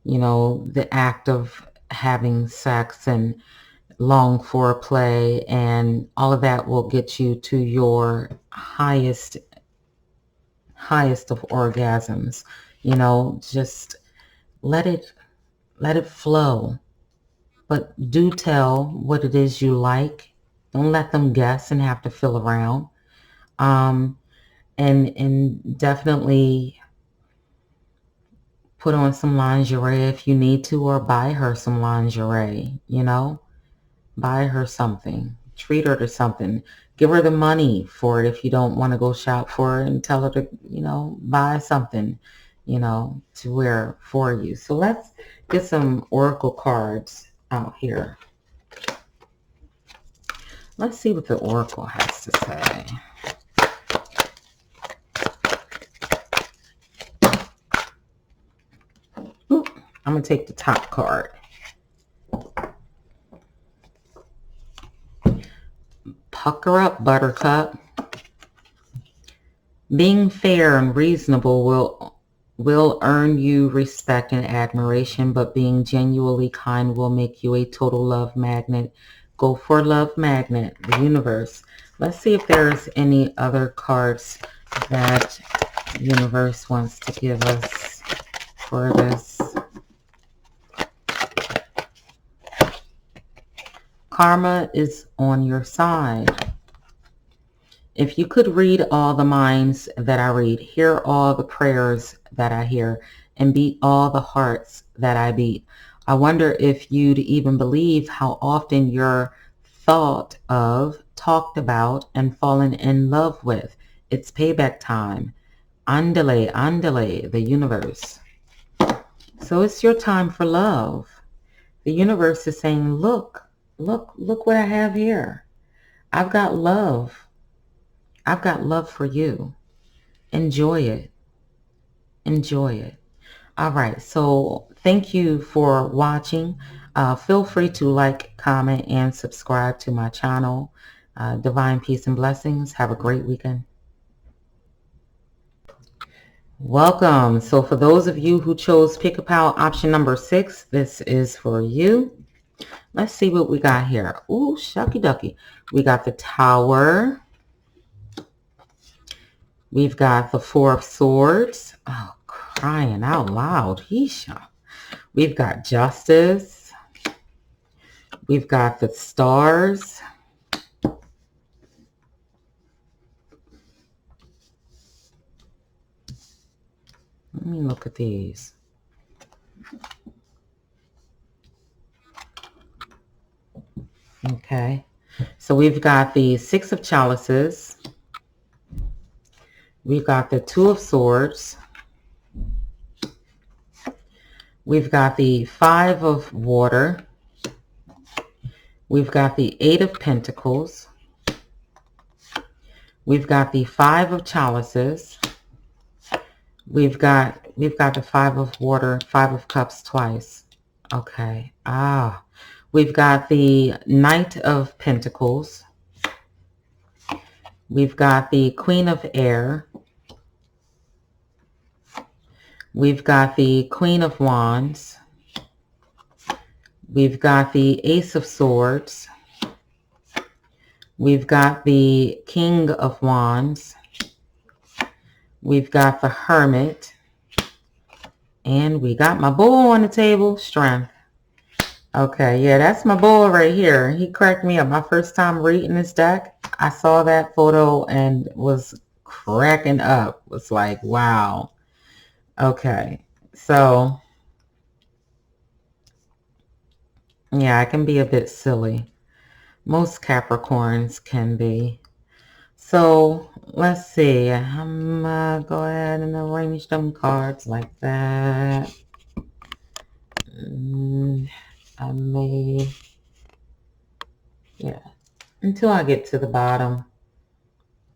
you know, the act of having sex, and long foreplay, and all of that will get you to your highest of orgasms. You know, just let it flow, but do tell what it is you like. Don't let them guess and have to feel around. And definitely put on some lingerie if you need to, or buy her some lingerie, you know, buy her something, treat her to something, give her the money for it if you don't want to go shop for it, and tell her to, you know, buy something, you know, to wear for you. So let's get some oracle cards out here. Let's see what the oracle has to say. Ooh, I'm going to take the top card. Pucker up, buttercup. Being fair and reasonable will earn you respect and admiration, but being genuinely kind will make you a total love magnet. Go for love magnet, the universe. Let's see if there's any other cards that the universe wants to give us for this. Karma is on your side. If you could read all the minds that I read, hear all the prayers that I hear, and beat all the hearts that I beat, I wonder if you'd even believe how often you're thought of, talked about, and fallen in love with. It's payback time. Andale, andale, the universe. So it's your time for love. The universe is saying, look what I have here. I've got love. I've got love for you. Enjoy it. Enjoy it. All right. So thank you for watching. Feel free to like, comment, and subscribe to my channel. Divine peace and blessings. Have a great weekend. Welcome. So for those of you who chose Pick a Pal option number 6, this is for you. Let's see what we got here. Ooh, shucky ducky. We got the Tower. We've got the Four of Swords. Oh, crying out loud. Heesha. We've got Justice. We've got the Stars. Let me look at these. Okay. So we've got the Six of Chalices. We've got the Two of Swords. We've got the Five of Water. We've got the Eight of Pentacles. We've got the Five of Chalices. We've got the Five of Water, Five of Cups twice. Okay. We've got the Knight of Pentacles. We've got the Queen of Air. We've got the Queen of Wands. We've got the Ace of Swords. We've got the King of Wands. We've got the Hermit. And we got my bull on the table, Strength. Okay, yeah, that's my bull right here. He cracked me up. My first time reading this deck, I saw that photo and was cracking up. Was like, wow. Okay, so yeah, I can be a bit silly. Most Capricorns can be. So let's see. I'm gonna go ahead and arrange them cards like that. I may, yeah, until I get to the bottom,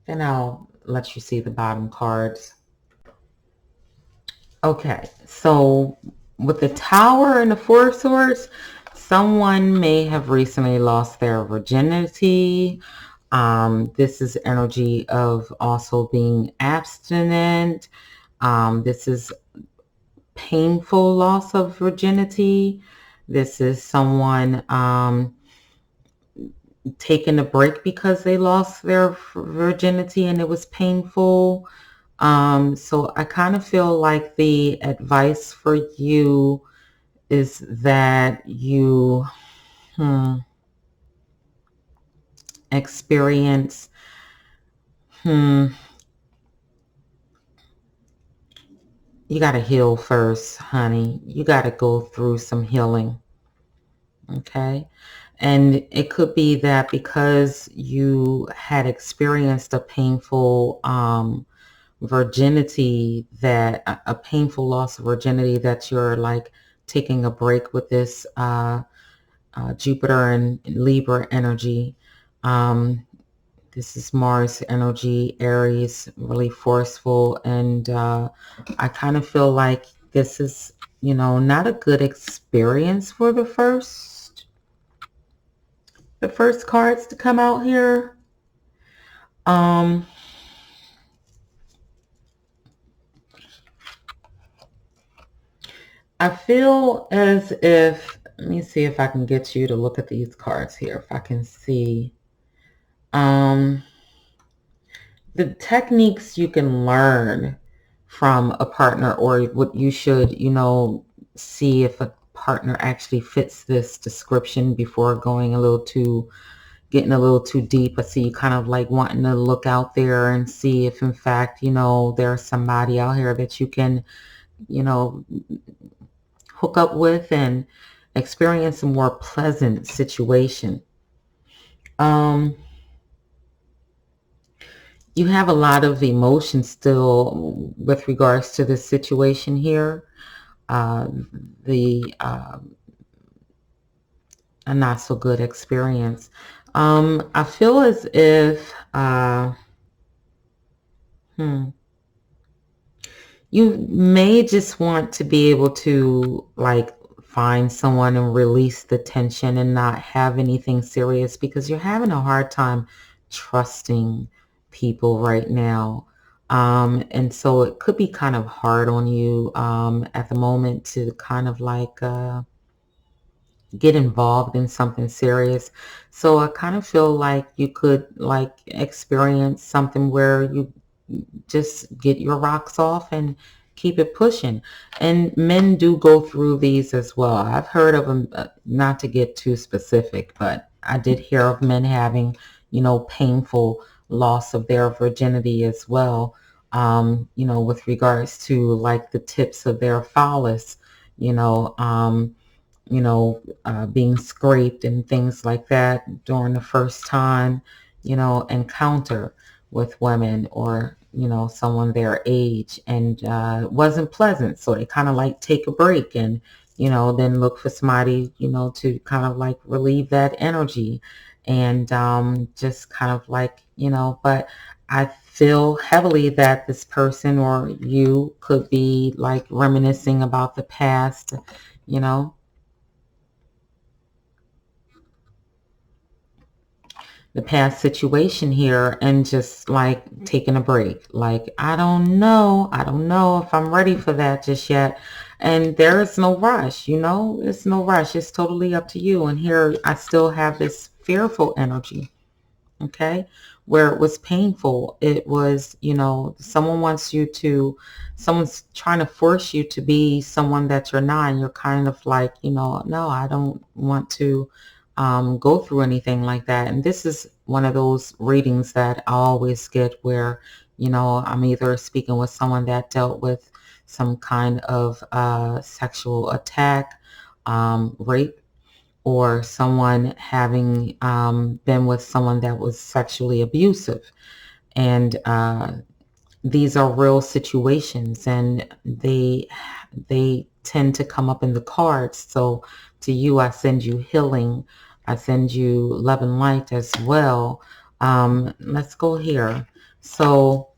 then I'll let you see the bottom cards. Okay, so with the Tower and the Four of Swords, someone may have recently lost their virginity. This is energy of also being abstinent. This is painful loss of virginity. This is someone taking a break because they lost their virginity and it was painful. So I kind of feel like the advice for you is that you experience you got to heal first, honey. You got to go through some healing. Okay. And it could be that because you had experienced a painful virginity, that a painful loss of virginity, that you're like taking a break with this Jupiter and Libra energy. This is Mars energy, Aries, really forceful. And I kind of feel like this is, not a good experience for the first cards to come out here. I feel as if, let me see if I can get you to look at these cards here, if I can see. The techniques you can learn from a partner, or what you should, see if a partner actually fits this description before getting a little too deep. I see you kind of like wanting to look out there and see if in fact, there's somebody out here that you can, hook up with and experience a more pleasant situation. You have a lot of emotion still with regards to this situation here. A not so good experience. I feel as if you may just want to be able to like find someone and release the tension and not have anything serious, because you're having a hard time trusting people right now. And so it could be kind of hard on you at the moment to kind of like get involved in something serious. So I kind of feel like you could like experience something where you just get your rocks off and keep it pushing. And men do go through these as well. I've heard of them, not to get too specific, but I did hear of men having, painful loss of their virginity as well, with regards to like the tips of their phallus, you know, um, being scraped and things like that during the first time, encounter with women or, someone their age. And it wasn't pleasant. So they kind of like take a break and, then look for somebody, to kind of like relieve that energy and just kind of like, but I feel heavily that this person or you could be like reminiscing about the past, you know, the past situation here and just like taking a break. Like, I don't know if I'm ready for that just yet. And there is no rush, it's no rush. It's totally up to you. And here I still have this fearful energy. Okay. Where it was painful. It was, someone's trying to force you to be someone that you're not. And you're kind of like, no, I don't want to go through anything like that. And this is one of those readings that I always get where, I'm either speaking with someone that dealt with some kind of sexual attack, rape, or someone having been with someone that was sexually abusive. And these are real situations, and they tend to come up in the cards. So to you, I send you healing. I send you love and light as well. Let's go here. So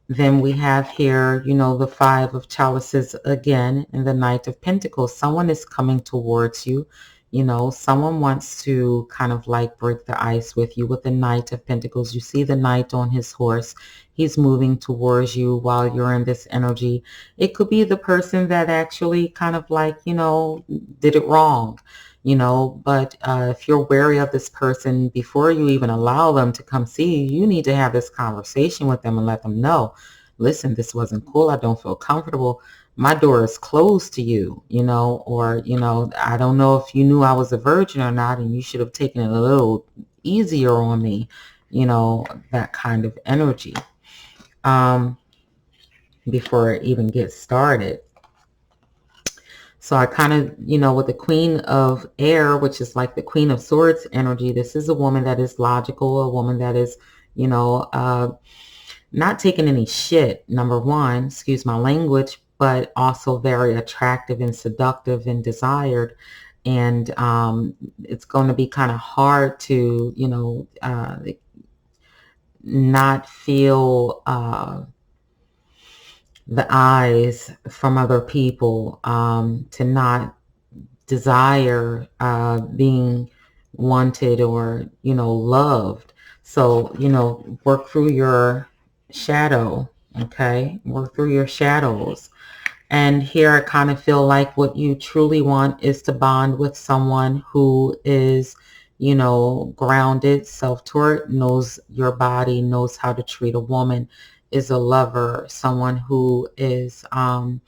then we have here, the Five of Chalices again and the Knight of Pentacles. Someone is coming towards you. Someone wants to kind of like break the ice with you with the Knight of Pentacles. You see the knight on his horse. He's moving towards you while you're in this energy. It could be the person that actually kind of like, did it wrong, but if you're wary of this person before you even allow them to come see you, you need to have this conversation with them and let them know, listen, this wasn't cool. I don't feel comfortable. My door is closed to you, or, I don't know if you knew I was a virgin or not, and you should have taken it a little easier on me, that kind of energy before it even gets started. So I kind of, with the Queen of Air, which is like the Queen of Swords energy, this is a woman that is logical, a woman that is, not taking any shit, number one, excuse my language, but also very attractive and seductive and desired. And it's going to be kind of hard to, not feel the eyes from other people, to not desire being wanted or, loved. So, work through your shadow, okay? Work through your shadows. And here I kind of feel like what you truly want is to bond with someone who is, grounded, self-taught, knows your body, knows how to treat a woman, is a lover, someone who is, a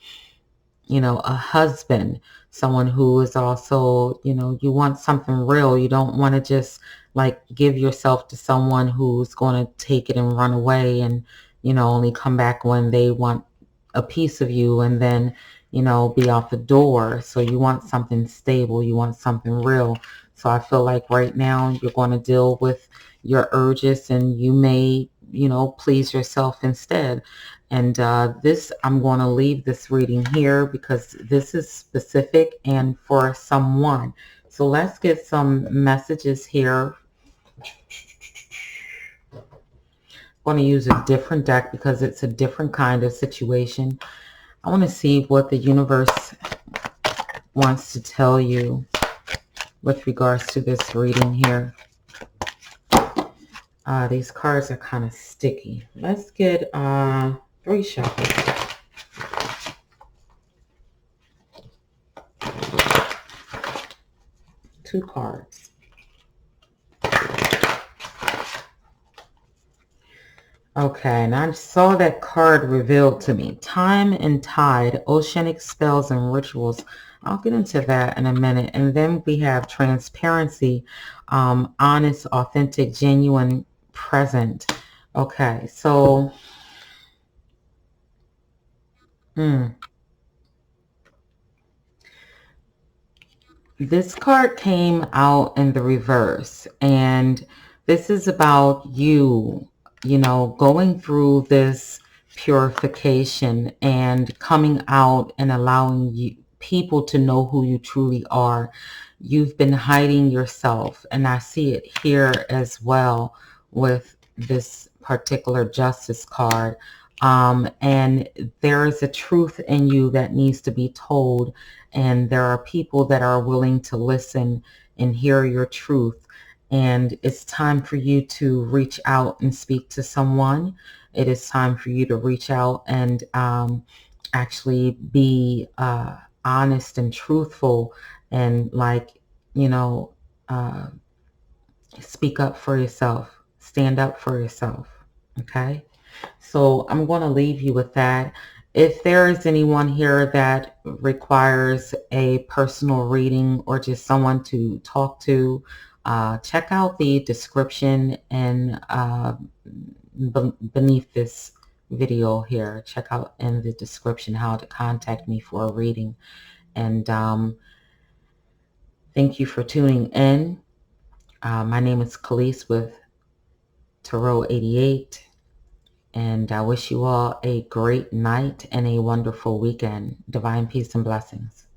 husband, someone who is also, you want something real. You don't want to just like give yourself to someone who's going to take it and run away and, only come back when they want a piece of you and then, be out the door. So you want something stable. You want something real. So I feel like right now you're going to deal with your urges and you may, please yourself instead. And this, I'm going to leave this reading here because this is specific and for someone. So let's get some messages here. I'm going to use a different deck because it's a different kind of situation. I want to see what the universe wants to tell you with regards to this reading here. These cards are kind of sticky. Let's get 3 3 shuffles. Two cards. Okay, and I saw that card revealed to me. Time and Tide, Oceanic Spells and Rituals. I'll get into that in a minute. And then we have Transparency, Honest, Authentic, Genuine, Present. Okay, so this card came out in the reverse, and this is about you know, going through this purification and coming out and allowing people to know who you truly are. You've been hiding yourself, and I see it here as well with this particular Justice card. And there is a truth in you that needs to be told, and there are people that are willing to listen and hear your truth. And it's time for you to reach out and speak to someone. It is time for you to reach out and actually be honest and truthful, and you know, uh, speak up for yourself, stand up for yourself. Okay, so I'm going to leave you with that. If there is anyone here that requires a personal reading or just someone to talk to, check out the description and beneath this video here. Check out in the description how to contact me for a reading. And thank you for tuning in. My name is Collease with Tarot88. And I wish you all a great night and a wonderful weekend. Divine peace and blessings.